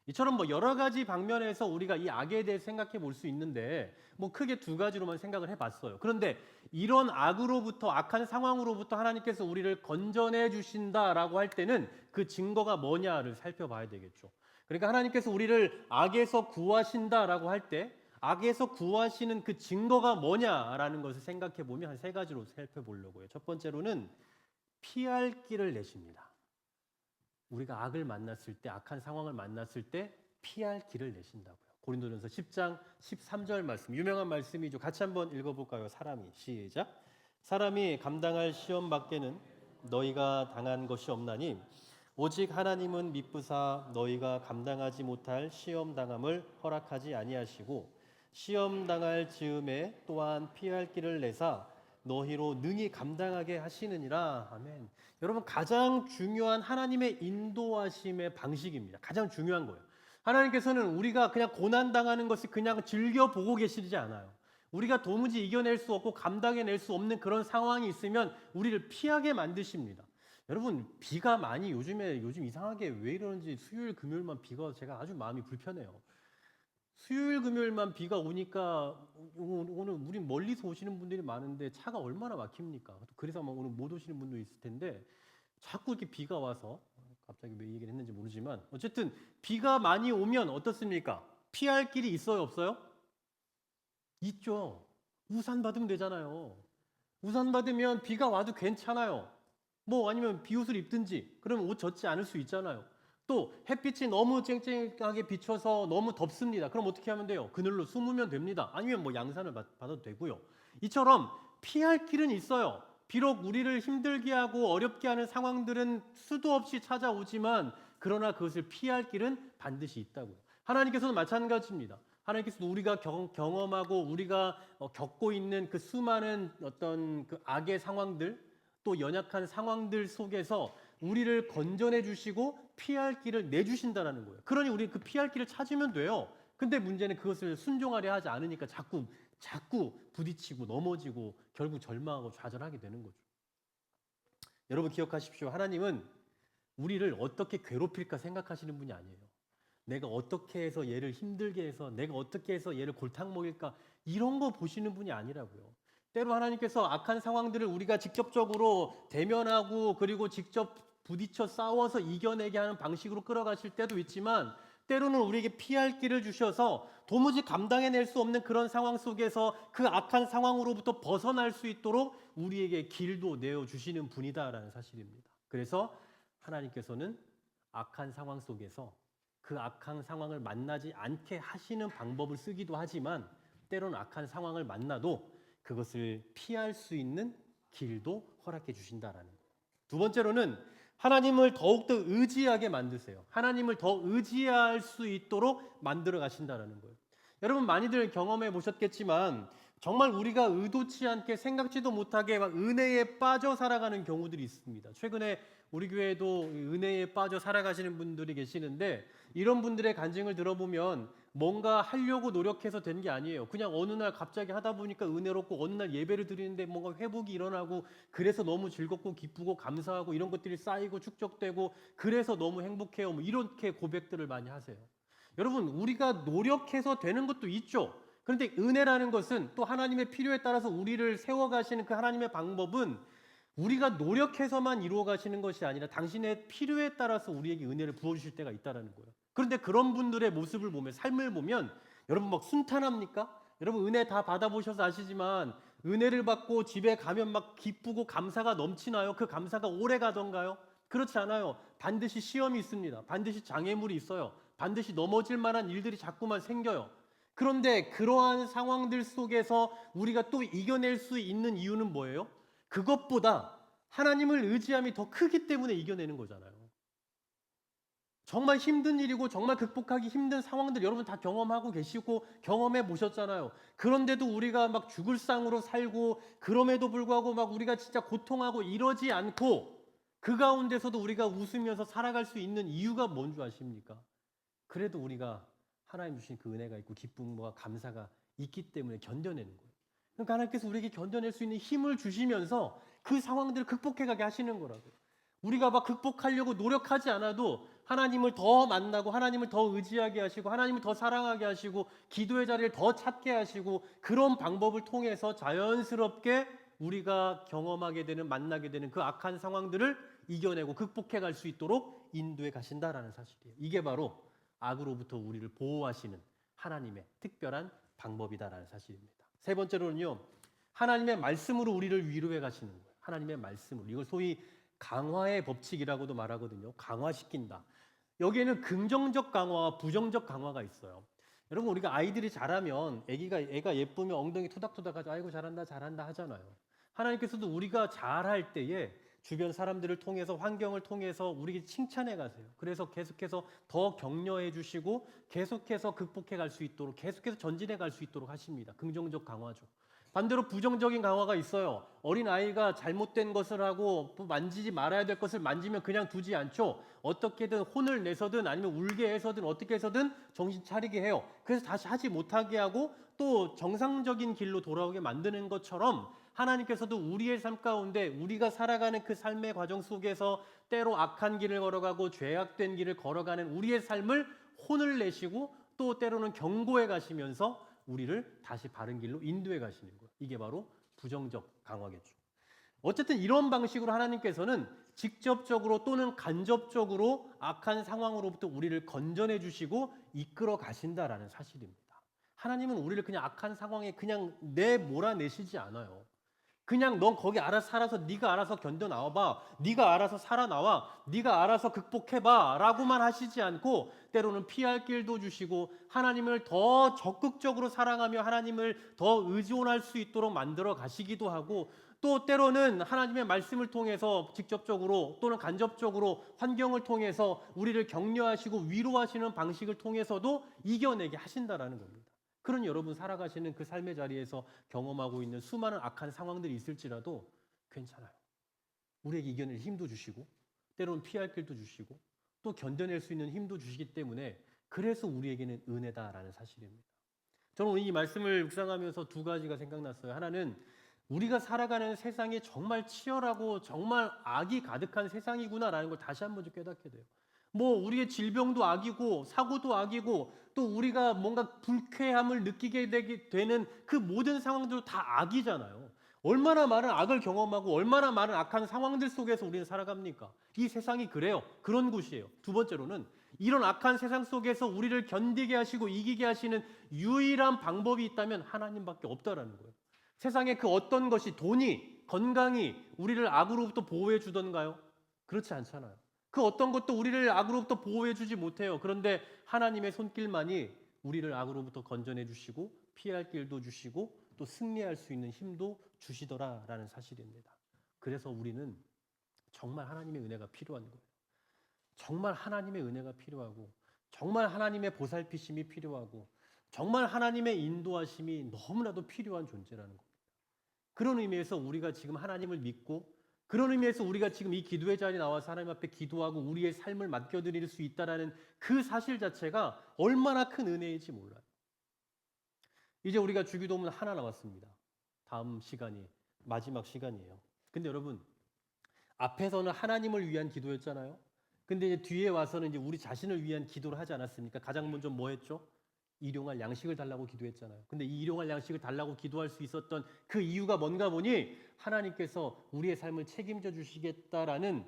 이처럼 뭐 여러 가지 방면에서 우리가 이 악에 대해 생각해 볼 수 있는데 뭐 크게 두 가지로만 생각을 해봤어요. 그런데 이런 악으로부터 악한 상황으로부터 하나님께서 우리를 건져내 주신다라고 할 때는 그 증거가 뭐냐를 살펴봐야 되겠죠. 그러니까 하나님께서 우리를 악에서 구하신다라고 할 때 악에서 구하시는 그 증거가 뭐냐라는 것을 생각해 보면 한 세 가지로 살펴보려고요. 첫 번째로는 피할 길을 내십니다. 우리가 악을 만났을 때, 악한 상황을 만났을 때 피할 길을 내신다고요. 고린도전서 10장 13절 말씀, 유명한 말씀이죠. 같이 한번 읽어볼까요? 사람이, 시작. 사람이 감당할 시험 밖에는 너희가 당한 것이 없나니 오직 하나님은 미쁘사 너희가 감당하지 못할 시험 당함을 허락하지 아니하시고 시험 당할 즈음에 또한 피할 길을 내사 너희로 능히 감당하게 하시느니라. 아멘. 여러분, 가장 중요한 하나님의 인도하심의 방식입니다. 가장 중요한 거예요. 하나님께서는 우리가 그냥 고난 당하는 것을 그냥 즐겨 보고 계시지 않아요. 우리가 도무지 이겨낼 수 없고 감당해낼 수 없는 그런 상황이 있으면 우리를 피하게 만드십니다. 여러분, 비가 많이 요즘 이상하게 왜 이러는지 수요일 금요일만 비가 와서 제가 아주 마음이 불편해요. 수요일 금요일만 비가 오니까 오늘 우리 멀리서 오시는 분들이 많은데 차가 얼마나 막힙니까? 그래서 막 오늘 못 오시는 분도 있을 텐데 자꾸 이렇게 비가 와서 갑자기 왜 얘기를 했는지 모르지만 어쨌든 비가 많이 오면 어떻습니까? 피할 길이 있어요, 없어요? 있죠. 우산 받으면 되잖아요. 우산 받으면 비가 와도 괜찮아요. 뭐 아니면 비옷을 입든지 그러면 옷 젖지 않을 수 있잖아요. 또 햇빛이 너무 쨍쨍하게 비춰서 너무 덥습니다. 그럼 어떻게 하면 돼요? 그늘로 숨으면 됩니다. 아니면 뭐 양산을 받아도 되고요. 이처럼 피할 길은 있어요. 비록 우리를 힘들게 하고 어렵게 하는 상황들은 수도 없이 찾아오지만 그러나 그것을 피할 길은 반드시 있다고요. 하나님께서는 마찬가지입니다. 하나님께서도 우리가 경험하고 우리가 겪고 있는 그 수많은 어떤 그 악의 상황들 또 연약한 상황들 속에서 우리를 건져내 주시고 피할 길을 내주신다는 거예요. 그러니 우리 그 피할 길을 찾으면 돼요. 근데 문제는 그것을 순종하려 하지 않으니까 자꾸 부딪히고 넘어지고 결국 절망하고 좌절하게 되는 거죠. 여러분 기억하십시오. 하나님은 우리를 어떻게 괴롭힐까 생각하시는 분이 아니에요. 내가 어떻게 해서 얘를 힘들게 해서 내가 어떻게 해서 얘를 골탕 먹일까 이런 거 보시는 분이 아니라고요. 때로 하나님께서 악한 상황들을 우리가 직접적으로 대면하고 그리고 직접 부딪혀 싸워서 이겨내게 하는 방식으로 끌어가실 때도 있지만 때로는 우리에게 피할 길을 주셔서 도무지 감당해낼 수 없는 그런 상황 속에서 그 악한 상황으로부터 벗어날 수 있도록 우리에게 길도 내어주시는 분이다라는 사실입니다. 그래서 하나님께서는 악한 상황 속에서 그 악한 상황을 만나지 않게 하시는 방법을 쓰기도 하지만 때로는 악한 상황을 만나도 그것을 피할 수 있는 길도 허락해 주신다라는 거예요. 두 번째로는 하나님을 더욱더 의지하게 만드세요. 하나님을 더 의지할 수 있도록 만들어 가신다라는 거예요. 여러분 많이들 경험해 보셨겠지만 정말 우리가 의도치 않게 생각지도 못하게 막 은혜에 빠져 살아가는 경우들이 있습니다. 최근에 우리 교회에도 은혜에 빠져 살아가시는 분들이 계시는데 이런 분들의 간증을 들어보면 뭔가 하려고 노력해서 된 게 아니에요. 그냥 어느 날 갑자기 하다 보니까 은혜롭고 어느 날 예배를 드리는데 뭔가 회복이 일어나고 그래서 너무 즐겁고 기쁘고 감사하고 이런 것들이 쌓이고 축적되고 그래서 너무 행복해요. 뭐 이렇게 고백들을 많이 하세요. 여러분 우리가 노력해서 되는 것도 있죠. 그런데 은혜라는 것은 또 하나님의 필요에 따라서 우리를 세워가시는 그 하나님의 방법은 우리가 노력해서만 이루어 가시는 것이 아니라 당신의 필요에 따라서 우리에게 은혜를 부어주실 때가 있다는 거예요. 그런데 그런 분들의 모습을 보면 삶을 보면 여러분 막 순탄합니까? 여러분 은혜 다 받아보셔서 아시지만 은혜를 받고 집에 가면 막 기쁘고 감사가 넘치나요? 그 감사가 오래 가던가요? 그렇지 않아요. 반드시 시험이 있습니다. 반드시 장애물이 있어요. 반드시 넘어질 만한 일들이 자꾸만 생겨요. 그런데 그러한 상황들 속에서 우리가 또 이겨낼 수 있는 이유는 뭐예요? 그것보다 하나님을 의지함이 더 크기 때문에 이겨내는 거잖아요. 정말 힘든 일이고 정말 극복하기 힘든 상황들 여러분 다 경험하고 계시고 경험해 보셨잖아요. 그런데도 우리가 막 죽을 상으로 살고 그럼에도 불구하고 막 우리가 진짜 고통하고 이러지 않고 그 가운데서도 우리가 웃으면서 살아갈 수 있는 이유가 뭔 줄 아십니까? 그래도 우리가 하나님 주신 그 은혜가 있고 기쁨과 감사가 있기 때문에 견뎌내는 거예요. 그러니까 하나님께서 우리에게 견뎌낼 수 있는 힘을 주시면서 그 상황들을 극복해가게 하시는 거라고요. 우리가 막 극복하려고 노력하지 않아도 하나님을 더 만나고 하나님을 더 의지하게 하시고 하나님을 더 사랑하게 하시고 기도의 자리를 더 찾게 하시고 그런 방법을 통해서 자연스럽게 우리가 경험하게 되는 만나게 되는 그 악한 상황들을 이겨내고 극복해 갈 수 있도록 인도해 가신다라는 사실이에요. 이게 바로 악으로부터 우리를 보호하시는 하나님의 특별한 방법이다라는 사실입니다. 세 번째로는요. 하나님의 말씀으로 우리를 위로해 가시는 거예요. 하나님의 말씀으로. 이걸 소위 강화의 법칙이라고도 말하거든요. 강화시킨다. 여기에는 긍정적 강화와 부정적 강화가 있어요. 여러분 우리가 아이들이 자라면 애가 예쁘면 엉덩이 토닥토닥하죠. 아이고 잘한다 잘한다 하잖아요. 하나님께서도 우리가 잘할 때에 주변 사람들을 통해서 환경을 통해서 우리에게 칭찬해 가세요. 그래서 계속해서 더 격려해 주시고 계속해서 극복해 갈 수 있도록 계속해서 전진해 갈 수 있도록 하십니다. 긍정적 강화죠. 반대로 부정적인 강화가 있어요. 어린 아이가 잘못된 것을 하고 만지지 말아야 될 것을 만지면 그냥 두지 않죠. 어떻게든 혼을 내서든 아니면 울게 해서든 어떻게 해서든 정신 차리게 해요. 그래서 다시 하지 못하게 하고 또 정상적인 길로 돌아오게 만드는 것처럼 하나님께서도 우리의 삶 가운데 우리가 살아가는 그 삶의 과정 속에서 때로 악한 길을 걸어가고 죄악된 길을 걸어가는 우리의 삶을 혼을 내시고 또 때로는 경고해 가시면서 우리를 다시 바른 길로 인도해 가시는 거예요. 이게 바로 부정적 강화겠죠. 어쨌든 이런 방식으로 하나님께서는 직접적으로 또는 간접적으로 악한 상황으로부터 우리를 건져내 주시고 이끌어 가신다라는 사실입니다. 하나님은 우리를 그냥 악한 상황에 그냥 몰아내시지 않아요. 그냥 넌 거기 알아서 살아서 네가 알아서 견뎌 나와봐. 네가 알아서 살아나와. 네가 알아서 극복해봐 라고만 하시지 않고 때로는 피할 길도 주시고 하나님을 더 적극적으로 사랑하며 하나님을 더 의존할 수 있도록 만들어 가시기도 하고 또 때로는 하나님의 말씀을 통해서 직접적으로 또는 간접적으로 환경을 통해서 우리를 격려하시고 위로하시는 방식을 통해서도 이겨내게 하신다라는 겁니다. 그런 여러분 살아가시는 그 삶의 자리에서 경험하고 있는 수많은 악한 상황들이 있을지라도 괜찮아요. 우리에게 이겨낼 힘도 주시고 때로는 피할 길도 주시고 또 견뎌낼 수 있는 힘도 주시기 때문에 그래서 우리에게는 은혜다라는 사실입니다. 저는 오늘 이 말씀을 묵상하면서 두 가지가 생각났어요. 하나는 우리가 살아가는 세상이 정말 치열하고 정말 악이 가득한 세상이구나라는 걸 다시 한번 좀 깨닫게 돼요. 우리의 질병도 악이고 사고도 악이고 또 우리가 뭔가 불쾌함을 느끼게 되는 그 모든 상황들도 다 악이잖아요. 얼마나 많은 악을 경험하고 얼마나 많은 악한 상황들 속에서 우리는 살아갑니까? 이 세상이 그래요. 그런 곳이에요. 두 번째로는 이런 악한 세상 속에서 우리를 견디게 하시고 이기게 하시는 유일한 방법이 있다면 하나님밖에 없다라는 거예요. 세상에 그 어떤 것이 돈이, 건강이 우리를 악으로부터 보호해 주던가요? 그렇지 않잖아요. 그 어떤 것도 우리를 악으로부터 보호해 주지 못해요. 그런데 하나님의 손길만이 우리를 악으로부터 건져내 주시고 피할 길도 주시고 또 승리할 수 있는 힘도 주시더라라는 사실입니다. 그래서 우리는 정말 하나님의 은혜가 필요한 거예요. 정말 하나님의 은혜가 필요하고 정말 하나님의 보살피심이 필요하고 정말 하나님의 인도하심이 너무나도 필요한 존재라는 겁니다. 그런 의미에서 우리가 지금 하나님을 믿고 그런 의미에서 우리가 지금 이 기도의 자리에 나와서 하나님 앞에 기도하고 우리의 삶을 맡겨드릴 수 있다는 그 사실 자체가 얼마나 큰 은혜인지 몰라요. 이제 우리가 주기도문 하나 남았습니다. 다음 시간이 마지막 시간이에요. 근데 여러분 앞에서는 하나님을 위한 기도였잖아요. 근데 이제 뒤에 와서는 이제 우리 자신을 위한 기도를 하지 않았습니까? 가장 먼저 뭐 했죠? 일용할 양식을 달라고 기도했잖아요. 근데 이 일용할 양식을 달라고 기도할 수 있었던 그 이유가 뭔가 보니 하나님께서 우리의 삶을 책임져 주시겠다라는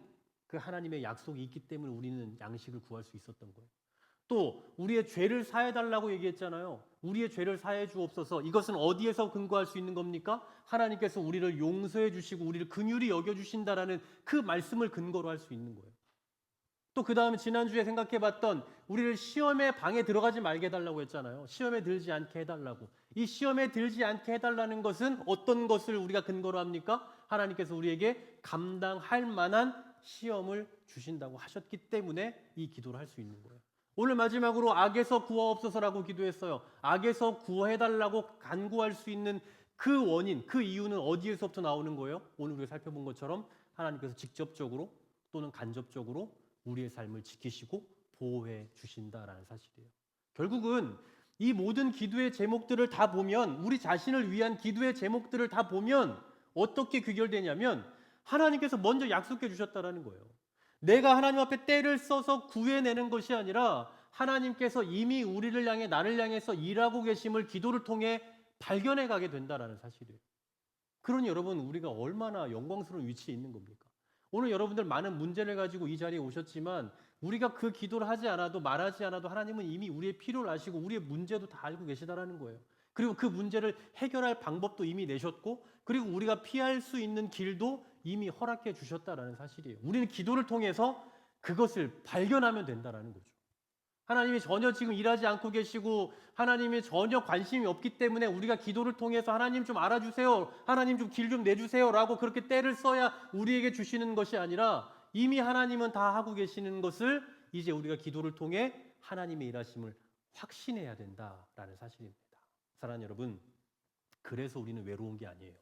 그 하나님의 약속이 있기 때문에 우리는 양식을 구할 수 있었던 거예요. 또 우리의 죄를 사해 달라고 얘기했잖아요. 우리의 죄를 사해 주옵소서. 이것은 어디에서 근거할 수 있는 겁니까? 하나님께서 우리를 용서해 주시고 우리를 긍휼히 여겨 주신다라는 그 말씀을 근거로 할 수 있는 거예요. 또 그 다음에 지난주에 생각해봤던 우리를 시험의 방에 들어가지 말게 해달라고 했잖아요. 시험에 들지 않게 해달라고. 이 시험에 들지 않게 해달라는 것은 어떤 것을 우리가 근거로 합니까? 하나님께서 우리에게 감당할 만한 시험을 주신다고 하셨기 때문에 이 기도를 할 수 있는 거예요. 오늘 마지막으로 악에서 구하옵소서라고 기도했어요. 악에서 구해달라고 간구할 수 있는 그 원인, 그 이유는 어디에서부터 나오는 거예요? 오늘 우리가 살펴본 것처럼 하나님께서 직접적으로 또는 간접적으로 우리의 삶을 지키시고 보호해 주신다라는 사실이에요. 결국은 이 모든 기도의 제목들을 다 보면, 우리 자신을 위한 기도의 제목들을 다 보면 어떻게 귀결되냐면 하나님께서 먼저 약속해 주셨다라는 거예요. 내가 하나님 앞에 때를 써서 구해내는 것이 아니라 하나님께서 이미 우리를 향해, 나를 향해서 일하고 계심을 기도를 통해 발견해 가게 된다라는 사실이에요. 그러니 여러분, 우리가 얼마나 영광스러운 위치에 있는 겁니까? 오늘 여러분들 많은 문제를 가지고 이 자리에 오셨지만 우리가 그 기도를 하지 않아도, 말하지 않아도 하나님은 이미 우리의 필요를 아시고 우리의 문제도 다 알고 계시다라는 거예요. 그리고 그 문제를 해결할 방법도 이미 내셨고, 그리고 우리가 피할 수 있는 길도 이미 허락해 주셨다라는 사실이에요. 우리는 기도를 통해서 그것을 발견하면 된다라는 거죠. 하나님이 전혀 지금 일하지 않고 계시고 하나님이 전혀 관심이 없기 때문에 우리가 기도를 통해서 하나님 좀 알아주세요, 하나님 좀 길 좀 내주세요 라고 그렇게 때를 써야 우리에게 주시는 것이 아니라 이미 하나님은 다 하고 계시는 것을 이제 우리가 기도를 통해 하나님의 일하심을 확신해야 된다라는 사실입니다. 사랑하는 여러분, 그래서 우리는 외로운 게 아니에요.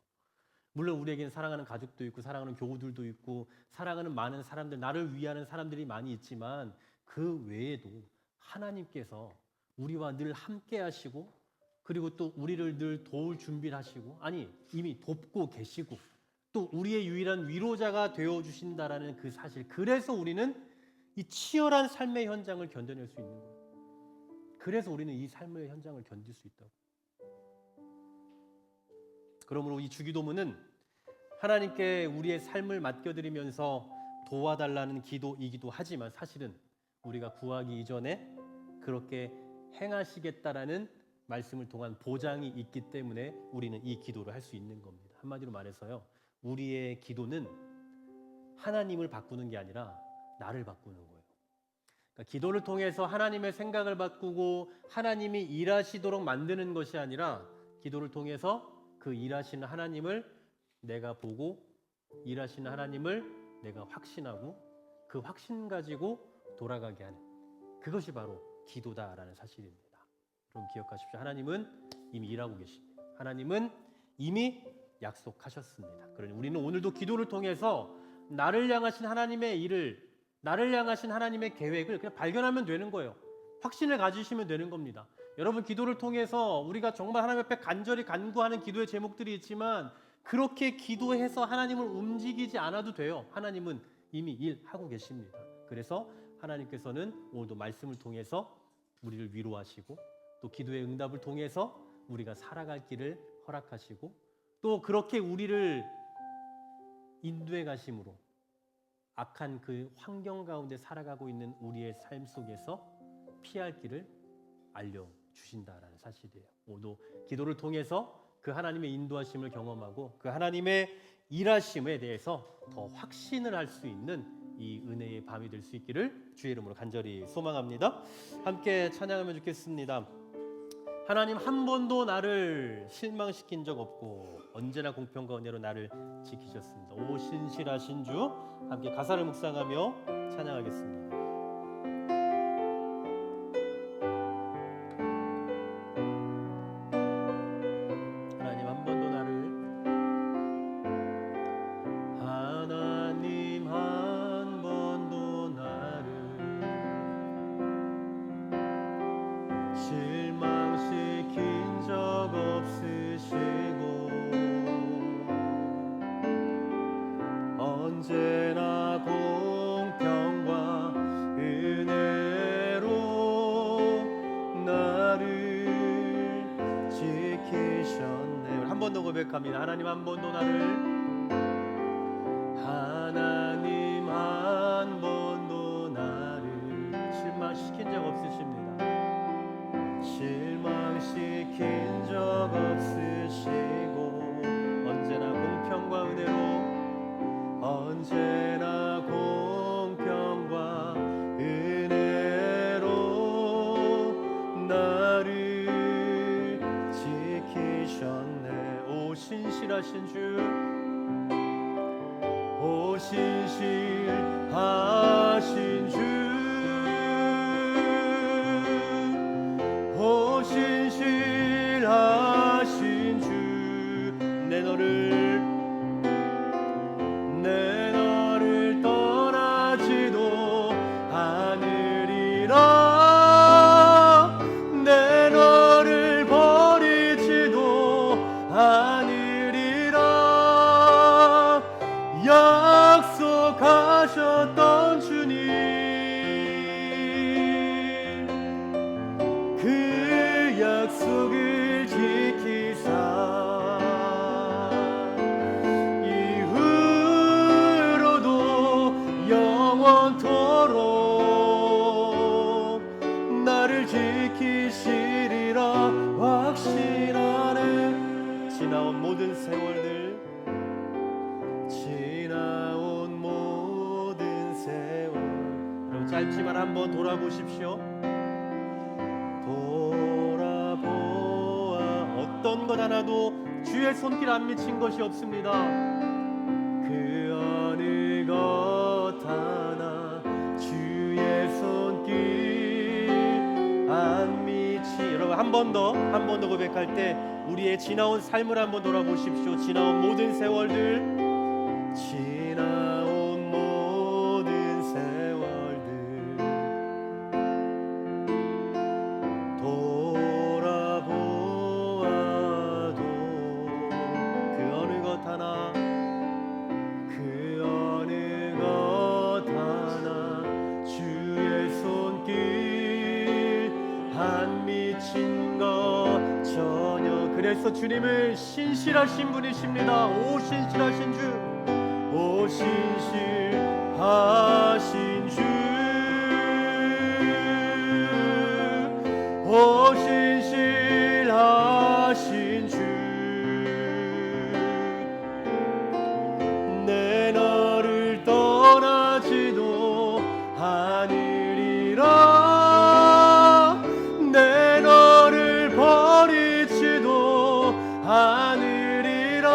물론 우리에게는 사랑하는 가족도 있고 사랑하는 교우들도 있고 사랑하는 많은 사람들, 나를 위하는 사람들이 많이 있지만 그 외에도 하나님께서 우리와 늘 함께 하시고, 그리고 또 우리를 늘 도울 준비를 하시고, 아니 이미 돕고 계시고 또 우리의 유일한 위로자가 되어 주신다라는 그 사실, 그래서 우리는 이 치열한 삶의 현장을 견뎌낼 수 있는 거예요. 그래서 우리는 이 삶의 현장을 견딜 수 있다고. 그러므로 이 주기도문은 하나님께 우리의 삶을 맡겨드리면서 도와달라는 기도이기도 하지만 사실은 우리가 구하기 이전에 그렇게 행하시겠다라는 말씀을 통한 보장이 있기 때문에 우리는 이 기도를 할 수 있는 겁니다. 한마디로 말해서요, 우리의 기도는 하나님을 바꾸는 게 아니라 나를 바꾸는 거예요. 그러니까 기도를 통해서 하나님의 생각을 바꾸고 하나님이 일하시도록 만드는 것이 아니라 기도를 통해서 그 일하시는 하나님을 내가 보고 일하시는 하나님을 내가 확신하고 그 확신 가지고 돌아가게 하는, 그것이 바로 기도다라는 사실입니다. 여러분 기억하십시오. 하나님은 이미 일하고 계십니다. 하나님은 이미 약속하셨습니다. 그러니 우리는 오늘도 기도를 통해서 나를 향하신 하나님의 일을, 나를 향하신 하나님의 계획을 그냥 발견하면 되는 거예요. 확신을 가지시면 되는 겁니다. 여러분 기도를 통해서 우리가 정말 하나님 앞에 간절히 간구하는 기도의 제목들이 있지만 그렇게 기도해서 하나님을 움직이지 않아도 돼요. 하나님은 이미 일하고 계십니다. 그래서 하나님께서는 오늘도 말씀을 통해서 우리를 위로하시고 또 기도의 응답을 통해서 우리가 살아갈 길을 허락하시고 또 그렇게 우리를 인도해 가심으로 악한 그 환경 가운데 살아가고 있는 우리의 삶 속에서 피할 길을 알려주신다라는 사실이에요. 오늘도 기도를 통해서 그 하나님의 인도하심을 경험하고 그 하나님의 일하심에 대해서 더 확신을 할 수 있는 이 은혜의 밤이 될 수 있기를 주의 이름으로 간절히 소망합니다. 함께 찬양하면 좋겠습니다. 하나님 한 번도 나를 실망시킨 적 없고 언제나 공평과 은혜로 나를 지키셨습니다. 오 신실하신 주, 함께 가사를 묵상하며 찬양하겠습니다. 하나님 한 번도 나를, 하나님 한 번도 나를 실망시킨 적 없으시고 언제나 공평과 은혜로 나를 지키셨네. 한 번 더 고백합니다. 하나님 한 번도 나를, 하나님 한 번도 나를 실망시킨 적 없으십니다. 실망시킨 적 없으시고 언제나 공평과 은혜로, 언제나 공평과 은혜로 나를 지키셨네. 오 신실하신 주, 오 신실하신 주, 오 신실하신 주, 내 너를 떠나지도 않으리라. 약속하셨던 주님, 그 약속을 지키사 이후로도 영원토록 나를 지키시리라 확신하네. 지나온 모든 세월들, 지나온 모든 세월, 여러분 짧지만 한번 돌아보십시오. 돌아보아 어떤 것 하나도 주의 손길 안 미친 것이 없습니다. 그 어느 것 하나 주의 손길 안 미치. 여러분 한 번 더 고백할 때 우리의 지나온 삶을 한번 돌아보십시오. 지나온 모든 세월들, 지나온 모든 세월들, 돌아보아도 그 어느 것 하나, 그 어느 것 하나 주의 손길 안 미친 것 전혀. 그래서 주님은 신실하신 분이십니다. 오 신실하신 주, 오 신실하신 주, 오 신실하신 주, 내 너를 떠나지도 않으리라, 내 너를 버리지도 않으리라.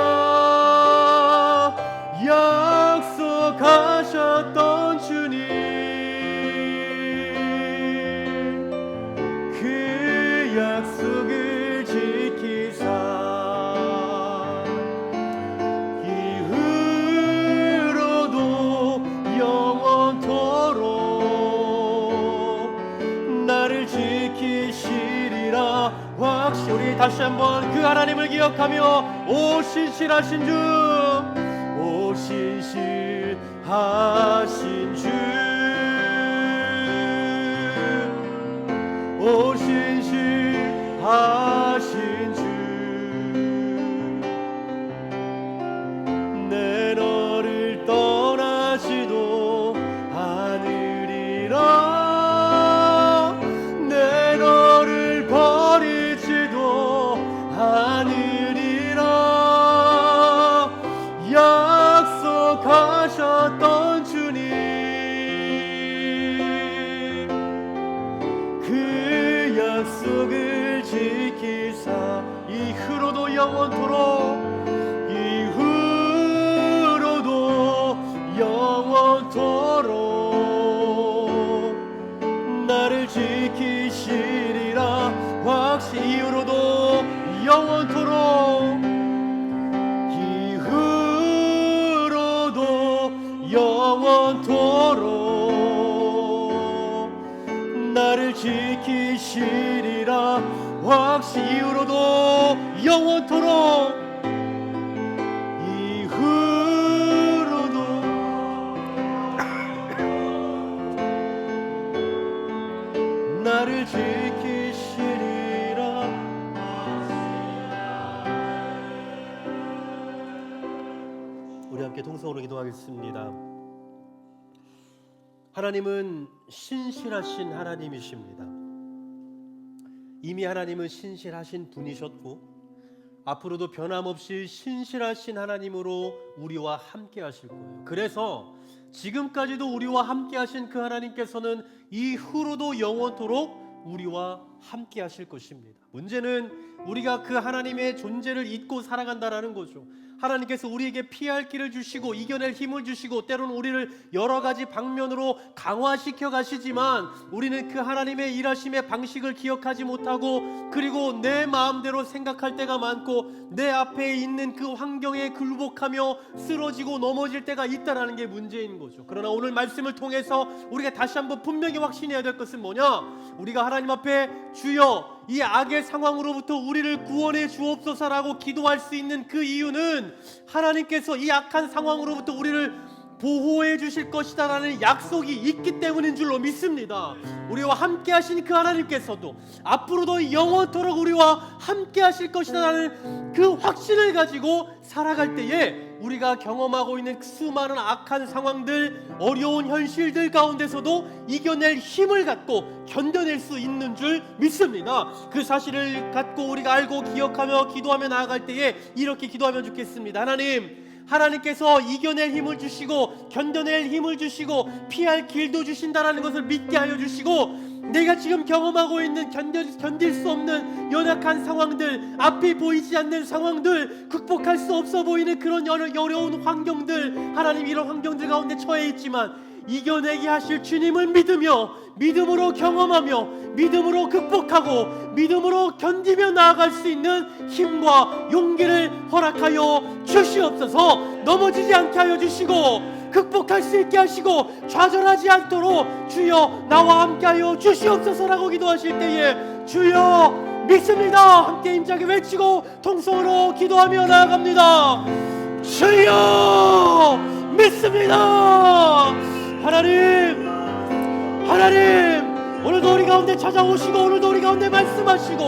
약속하셨던 주님, 그 약속을 지키사 이후로도 영원토록 나를 지키시리라 확신. 우리 다시 한번 그 하나님을 기억하며 오 신실하신 주, 오 신실하신 주, 오 신실하신 주, 내 너를 떠나지도 않으리라, 내 너를 버리지도 않으리라. 약속하셨던 주님, 그 약속을 지키사 이후로도 영원토록, 이후로도 영원토록 나를 지키시리라 확신. 이후로도 영원토록, 이후로도 영원토록 나를 지키시리라 확신. 이후로도 영원토록, 이후로도 나를 지키시리라. 우리 함께 통성으로 기도하겠습니다. 하나님은 신실하신 하나님이십니다. 이미 하나님은 신실하신 분이셨고 앞으로도 변함없이 신실하신 하나님으로 우리와 함께 하실 거예요. 그래서 지금까지도 우리와 함께 하신 그 하나님께서는 이후로도 영원토록 우리와 함께 하실 것입니다. 문제는 우리가 그 하나님의 존재를 잊고 살아간다는 거죠. 하나님께서 우리에게 피할 길을 주시고 이겨낼 힘을 주시고 때로는 우리를 여러 가지 방면으로 강화시켜 가시지만 우리는 그 하나님의 일하심의 방식을 기억하지 못하고 그리고 내 마음대로 생각할 때가 많고 내 앞에 있는 그 환경에 굴복하며 쓰러지고 넘어질 때가 있다는 게 문제인 거죠. 그러나 오늘 말씀을 통해서 우리가 다시 한번 분명히 확신해야 될 것은 뭐냐? 우리가 하나님 앞에 주여 이 악의 상황으로부터 우리를 구원해 주옵소서라고 기도할 수 있는 그 이유는 하나님께서 이 악한 상황으로부터 우리를 보호해 주실 것이다라는 약속이 있기 때문인 줄로 믿습니다. 우리와 함께 하신 그 하나님께서도 앞으로도 영원토록 우리와 함께 하실 것이다라는 그 확신을 가지고 살아갈 때에 우리가 경험하고 있는 수많은 악한 상황들, 어려운 현실들 가운데서도 이겨낼 힘을 갖고 견뎌낼 수 있는 줄 믿습니다. 그 사실을 갖고 우리가 알고 기억하며 기도하며 나아갈 때에 이렇게 기도하면 좋겠습니다. 하나님께서 이겨낼 힘을 주시고 견뎌낼 힘을 주시고 피할 길도 주신다라는 것을 믿게 하여 주시고, 내가 지금 경험하고 있는 견딜 수 없는 연약한 상황들, 앞이 보이지 않는 상황들, 극복할 수 없어 보이는 그런 어려운 환경들, 하나님 이런 환경들 가운데 처해 있지만 이겨내게 하실 주님을 믿음으로 경험하며 믿음으로 극복하고 믿음으로 견디며 나아갈 수 있는 힘과 용기를 허락하여 주시옵소서. 넘어지지 않게 하여 주시고 극복할 수 있게 하시고 좌절하지 않도록 주여 나와 함께 하여 주시옵소서라고 기도하실 때에 주여 믿습니다 함께 힘차게 외치고 통성으로 기도하며 나아갑니다. 주여 믿습니다. 하나님 오늘도 우리 가운데 찾아오시고 오늘도 우리 가운데 말씀하시고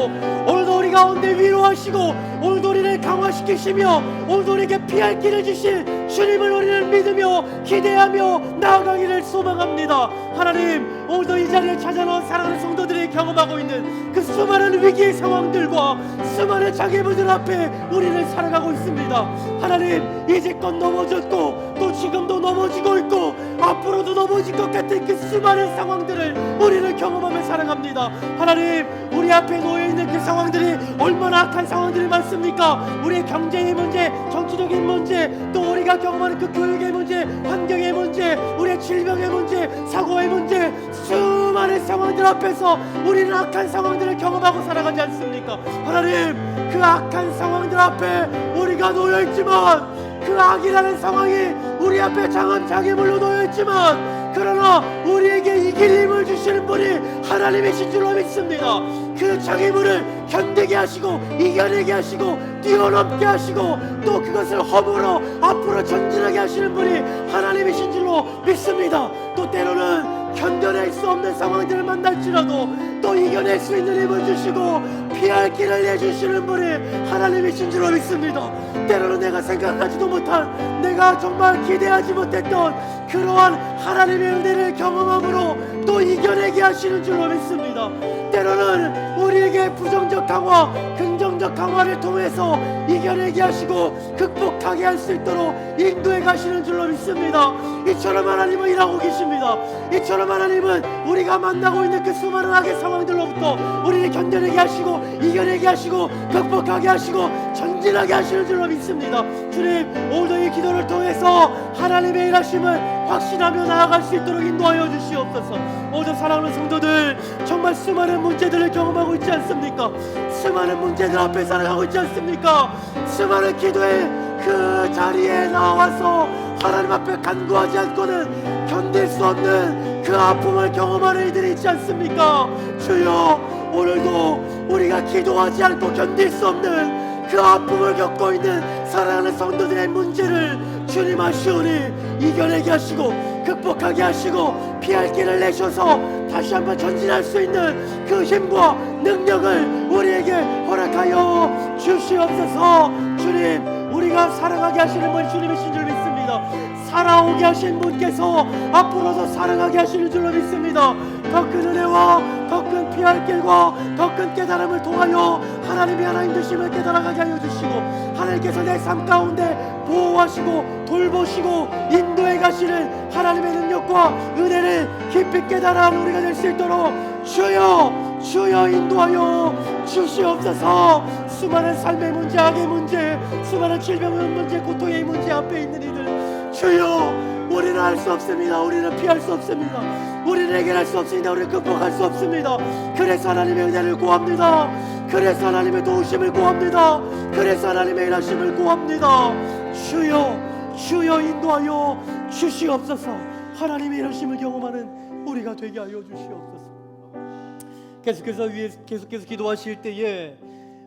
오늘도 우리 가운데 위로하시고 오늘도 우리를 강화시키시며 오늘도 우리에게 피할 길을 주실 주님을 우리는 믿으며 기대하며 나아가기를 소망합니다. 하나님 오늘도 이 자리에 찾아놓은 사랑하는 성도들이 경험하고 있는 그 수많은 위기의 상황들과 수많은 장애물들 앞에 우리를 살아가고 있습니다. 하나님 이제껏 넘어졌고 또 지금도 넘어지고 있고 앞으로도 넘어질 것 같은 그 수많은 상황들을 우리를 경험하며 살아갑니다. 하나님 우리 앞에 놓여있는 그 상황들이 얼마나 악한 상황들이 많습니까? 우리의 경제의 문제, 정치적인 문제, 또 우리가 경험하는 그 교육의 문제, 환경의 문제, 우리의 질병의 문제, 사고의 문제, 수많은 상황들 앞에서 우리는 악한 상황들을 경험하고 살아가지 않습니까? 하나님 그 악한 상황들 앞에 우리가 놓여있지만 그 악이라는 상황이 우리 앞에 장애물로 놓여있지만 그러나 우리에게 이길 힘을 주시는 분이 하나님이신 줄로 믿습니다. 그 장애물을 견디게 하시고 이겨내게 하시고 뛰어넘게 하시고 또 그것을 허물어 앞으로 전진하게 하시는 분이 하나님이신 줄로 믿습니다. 또 때로는 견뎌낼 수 없는 상황들을 만날지라도 또 이겨낼 수 있는 힘을 주시고 피할 길을 내주시는 분이 하나님이신 줄로 믿습니다. 때로는 내가 생각하지도 못한, 내가 정말 기대하지 못했던 그러한 하나님의 은혜를 경험함으로 또 이겨내게 하시는 줄로 믿습니다. 때로는 우리에게 부정적 강화, 긍정적 강화를 통해서 이겨내게 하시고 극복하게 할 수 있도록 인도해 가시는 줄로 믿습니다. 이처럼 하나님은 일하고 계십니다. 이처럼 하나님은 우리가 만나고 있는 그 수많은 악의 상황들로부터 우리를 견뎌내게 하시고 이겨내게 하시고 극복하게 하시고 전진하게 하시는 줄로 믿습니다. 주님 오늘도 이 기도를 통해서 하나님의 일하심을 확신하며 나아갈 수 있도록 인도하여 주시옵소서. 오늘 사랑하는 성도들 정말 수많은 문제들을 경험하고 있지 않습니까? 수많은 문제들 앞에 살아가고 있지 않습니까? 수많은 기도의 그 자리에 나와서 하나님 앞에 간구하지 않고는 견딜 수 없는 그 아픔을 경험하는 이들이 있지 않습니까? 주여 오늘도 우리가 기도하지 않고 견딜 수 없는 그 아픔을 겪고 있는 사랑하는 성도들의 문제를 주님 아시오니 이겨내게 하시고 극복하게 하시고 피할 길을 내셔서 다시 한번 전진할 수 있는 그 힘과 능력을 우리에게 허락하여 주시옵소서. 주님 우리가 살아가게 하시는 분이 주님이신 줄 믿습니다. 살아오게 하신 분께서 앞으로도 살아가게 하시는 줄로 믿습니다. 더 큰 은혜와 더 큰 피할 길과 더 큰 깨달음을 통하여 하나님이 하나님 되심을 깨달아가게 하여 주시고 하나님께서 내 삶 가운데 보호하시고 돌보시고 인도해 가시는 하나님의 능력과 은혜를 깊이 깨달아 우리가 될 수 있도록 주여 인도하여 주시옵소서. 수많은 삶의 문제, 악의 문제, 수많은 질병의 문제, 고통의 문제 앞에 있는 이들 주여 우리는 할 수 없습니다. 우리는 피할 수 없습니다. 우리는 해결할 수 없습니다. 우리는 극복할 수 없습니다. 그래서 하나님의 은혜를 구합니다. 그래서 하나님의 도우심을 구합니다. 그래서 하나님의 일하심을 구합니다. 주여 인도하여 주시옵소서. 하나님의 일하심을 경험하는 우리가 되게 하여 주시옵소서. 계속해서 기도하실 때에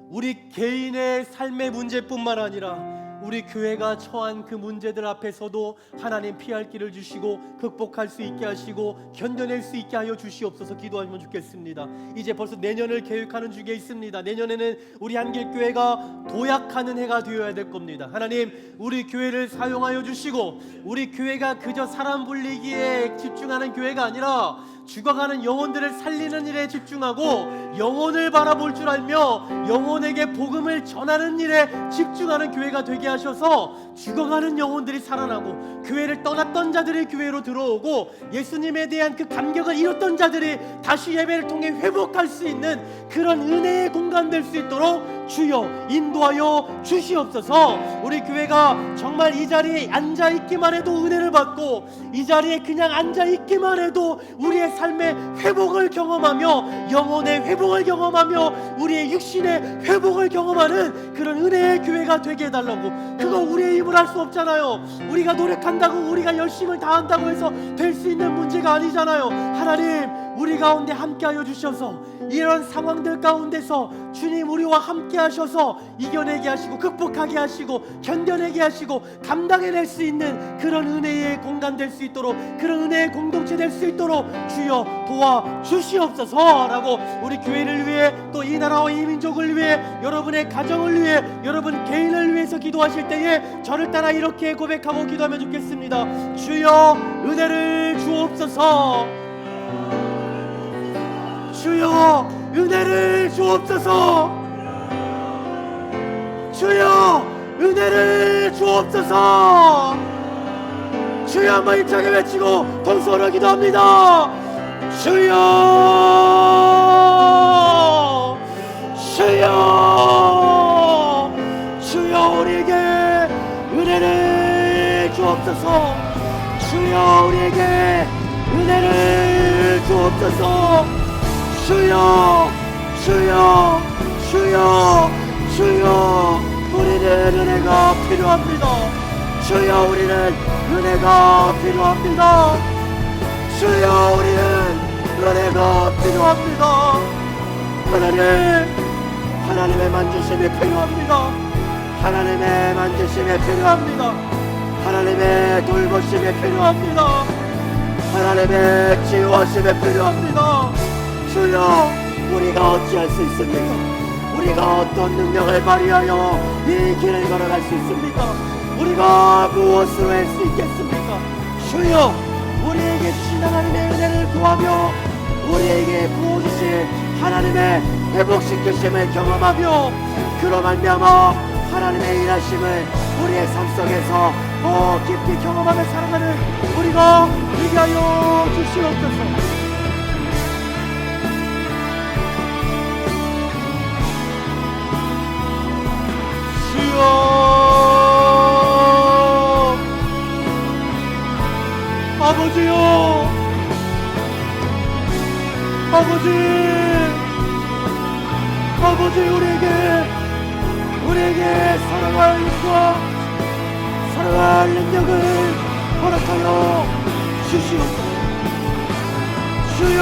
우리 개인의 삶의 문제뿐만 아니라 우리 교회가 처한 그 문제들 앞에서도 하나님 피할 길을 주시고 극복할 수 있게 하시고 견뎌낼 수 있게 하여 주시옵소서. 기도하면 좋겠습니다. 이제 벌써 내년을 계획하는 중에 있습니다. 내년에는 우리 한길교회가 도약하는 해가 되어야 될 겁니다. 하나님, 우리 교회를 사용하여 주시고 우리 교회가 그저 사람 불리기에 집중하는 교회가 아니라 죽어가는 영혼들을 살리는 일에 집중하고 영혼을 바라볼 줄 알며 영혼에게 복음을 전하는 일에 집중하는 교회가 되게 하셔서 죽어가는 영혼들이 살아나고 교회를 떠났던 자들이 교회로 들어오고 예수님에 대한 그 감격을 잃었던 자들이 다시 예배를 통해 회복할 수 있는 그런 은혜의 공간 될 수 있도록 주여 인도하여 주시옵소서. 우리 교회가 정말 이 자리에 앉아있기만 해도 은혜를 받고 이 자리에 그냥 앉아있기만 해도 우리의 삶의 회복을 경험하며 영혼의 회복을 경험하며 우리의 육신의 회복을 경험하는 그런 은혜의 교회가 되게 해달라고. 그거 우리의 힘으로 할 수 없잖아요. 우리가 노력한다고 우리가 열심을 다한다고 해서 될 수 있는 문제가 아니잖아요. 하나님, 우리 가운데 함께하여 주셔서 이런 상황들 가운데서 주님 우리와 함께 하셔서 이겨내게 하시고 극복하게 하시고 견뎌내게 하시고 감당해낼 수 있는 그런 은혜의 공간 될 수 있도록 그런 은혜의 공동체 될 수 있도록 주여 도와주시옵소서라고 우리 교회를 위해 또 이 나라와 이 민족을 위해 여러분의 가정을 위해 여러분 개인을 위해서 기도하실 때에 저를 따라 이렇게 고백하고 기도하면 좋겠습니다. 주여 은혜를 주옵소서. 주여 은혜를 주옵소서. 주여 은혜를 주옵소서. 주여 한번 힘차게 외치고 동서로 기도합니다. 주여 주여 주여 우리에게 은혜를 주옵소서. 주여 우리에게 은혜를 주옵소서. 주여 주여 주여 주여 우리는 은혜가 필요합니다. 주여 우리는 은혜가 필요합니다. 주여 우리는 은혜가 필요합니다. 하나님의 만지심이 필요합니다. 하나님의 만지심이 필요합니다. 하나님의 돌보심이 필요합니다. 하나님의 치유하심이 필요합니다. 주여 우리가 어찌할 수 있습니까? 우리가 어떤 능력을 발휘하여 이 길을 걸어갈 수 있습니까? 우리가 무엇으로 할 수 있겠습니까? 주여 우리에게 주신 하나님의 은혜를 구하며 우리에게 부어주신 하나님의 회복시키심을 경험하며 그로 말미암아 하나님의 일하심을 우리의 삶 속에서 더 깊이 경험하며 살아가는 우리가 되게 하여 주시옵소서. 아버지요, 아버지 우리에게 사랑할 힘과 사랑할 능력을 허락하여 주시옵소서. 주여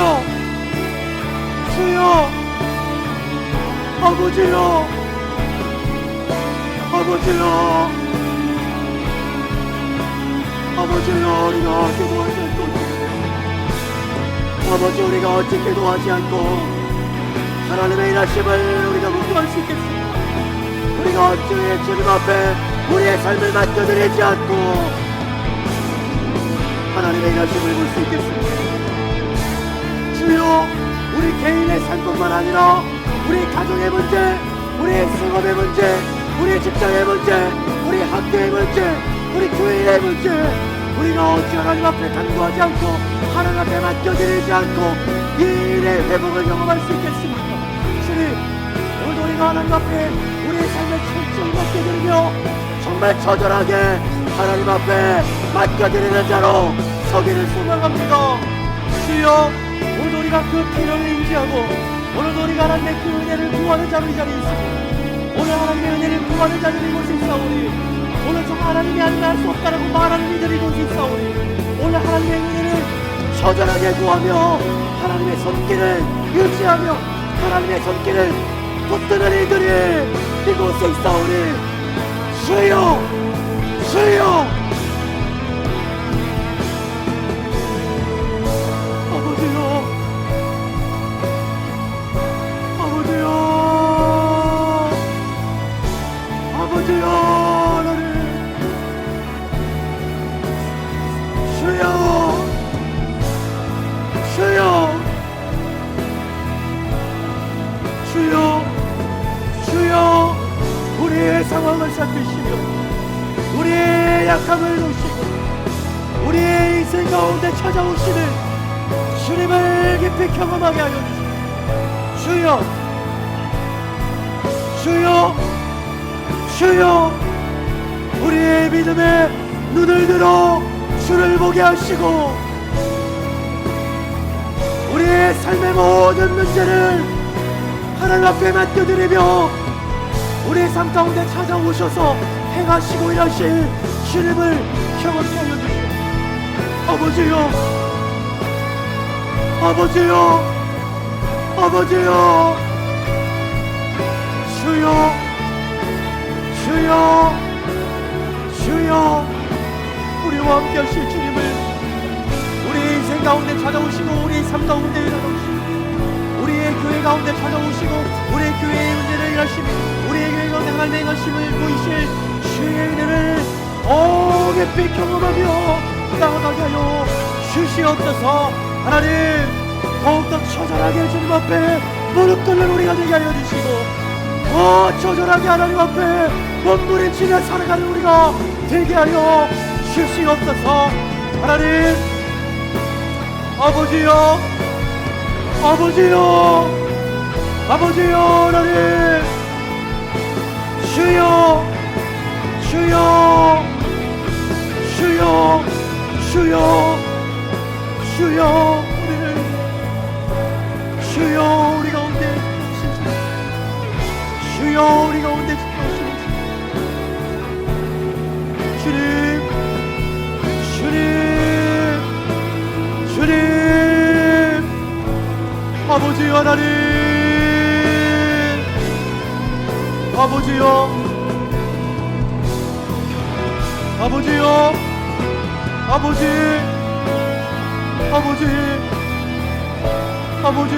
아버지요 우리가 기도하지 않고 아버지 우리가 어찌 기도하지 않고 하나님의 일하심을 우리가 목도할 수 있겠습니까? 우리가 어찌 주님 앞에 우리의 삶을 맡겨드리지 않고 하나님의 일하심을 볼 수 있겠습니까? 주여 우리 개인의 삶뿐만 아니라 우리 가정의 문제, 우리 생업의 문제, 우리 직장의 문제, 우리 학교의 문제, 우리 교회의 문제 우리가 어찌 하나님 앞에 간구하지 않고 하나님 앞에 맡겨드리지 않고 이 일의 회복을 경험할 수 있겠습니까? 주님 오늘도 우리가 하나님 앞에 우리의 삶을 철저히 맡겨드리며 정말 처절하게 하나님 앞에 맡겨드리는 자로 서기를 소망합니다. 주여 오늘도 우리가 그 필요를 인지하고 오늘도 우리가 하나님의 그 은혜를 구하는 자로 이 자리에 있습니다. 오늘 하나님의 은혜를 구하는 자들이 이곳에 있사오니 오늘 정말 하나님이 아니면 할 수 없다라고 말하는 이들이 이곳에 있사오니 오늘 하나님의 은혜를 처절하게 구하며 하나님의 손길을 유지하며 하나님의 손길을 붙드는 이들이 이곳에 있사오니 주여 주여 아버지여 아버지여 아버지여 나를 주여 주여 주여 주여 우리의 상황을 살피시며 우리의 약함을 보시고 우리의 인생 가운데 찾아오시는 주님을 깊이 경험하게 하여 주시고 주여 주여 주여 우리의 믿음에 눈을 들어 주를 보게 하시고 우리의 삶의 모든 문제를 하나님 앞에 맡겨드리며 우리의 삶 가운데 찾아오셔서 행하시고 일하실 주님을 경험하게 하여 주시고 아버지여 아버지여 아버지여 주여 주여 주여 우리와 함께 하실 주님을 우리의 인생 가운데 찾아오시고 우리의 삶 가운데 일어나시고 우리의 교회 가운데 찾아오시고 우리의 교회의 문제를 일하시고 우리의 교회 가운데 하나님의 행하심을 보이실 주의 은혜를 깊이 경험하며 나아가게 하여 주시옵소서. 하나님 더욱더 처절하게 주님 앞에 무릎 꿇는 우리가 되게 하여 주시고 더 처절하게 하나님 앞에 몸부림치며 살아가는 우리가 되게 하여 주시옵소서. 하나님 아버지여 아버지여 아버지여 하나님 주여 주여 주여 주여 주여 우리를 주여 우리 가운데 주여 우리 가운데 주님 주님 주님 아버지여 하나님 아버지여 아버지여 아버지 아버지 아버지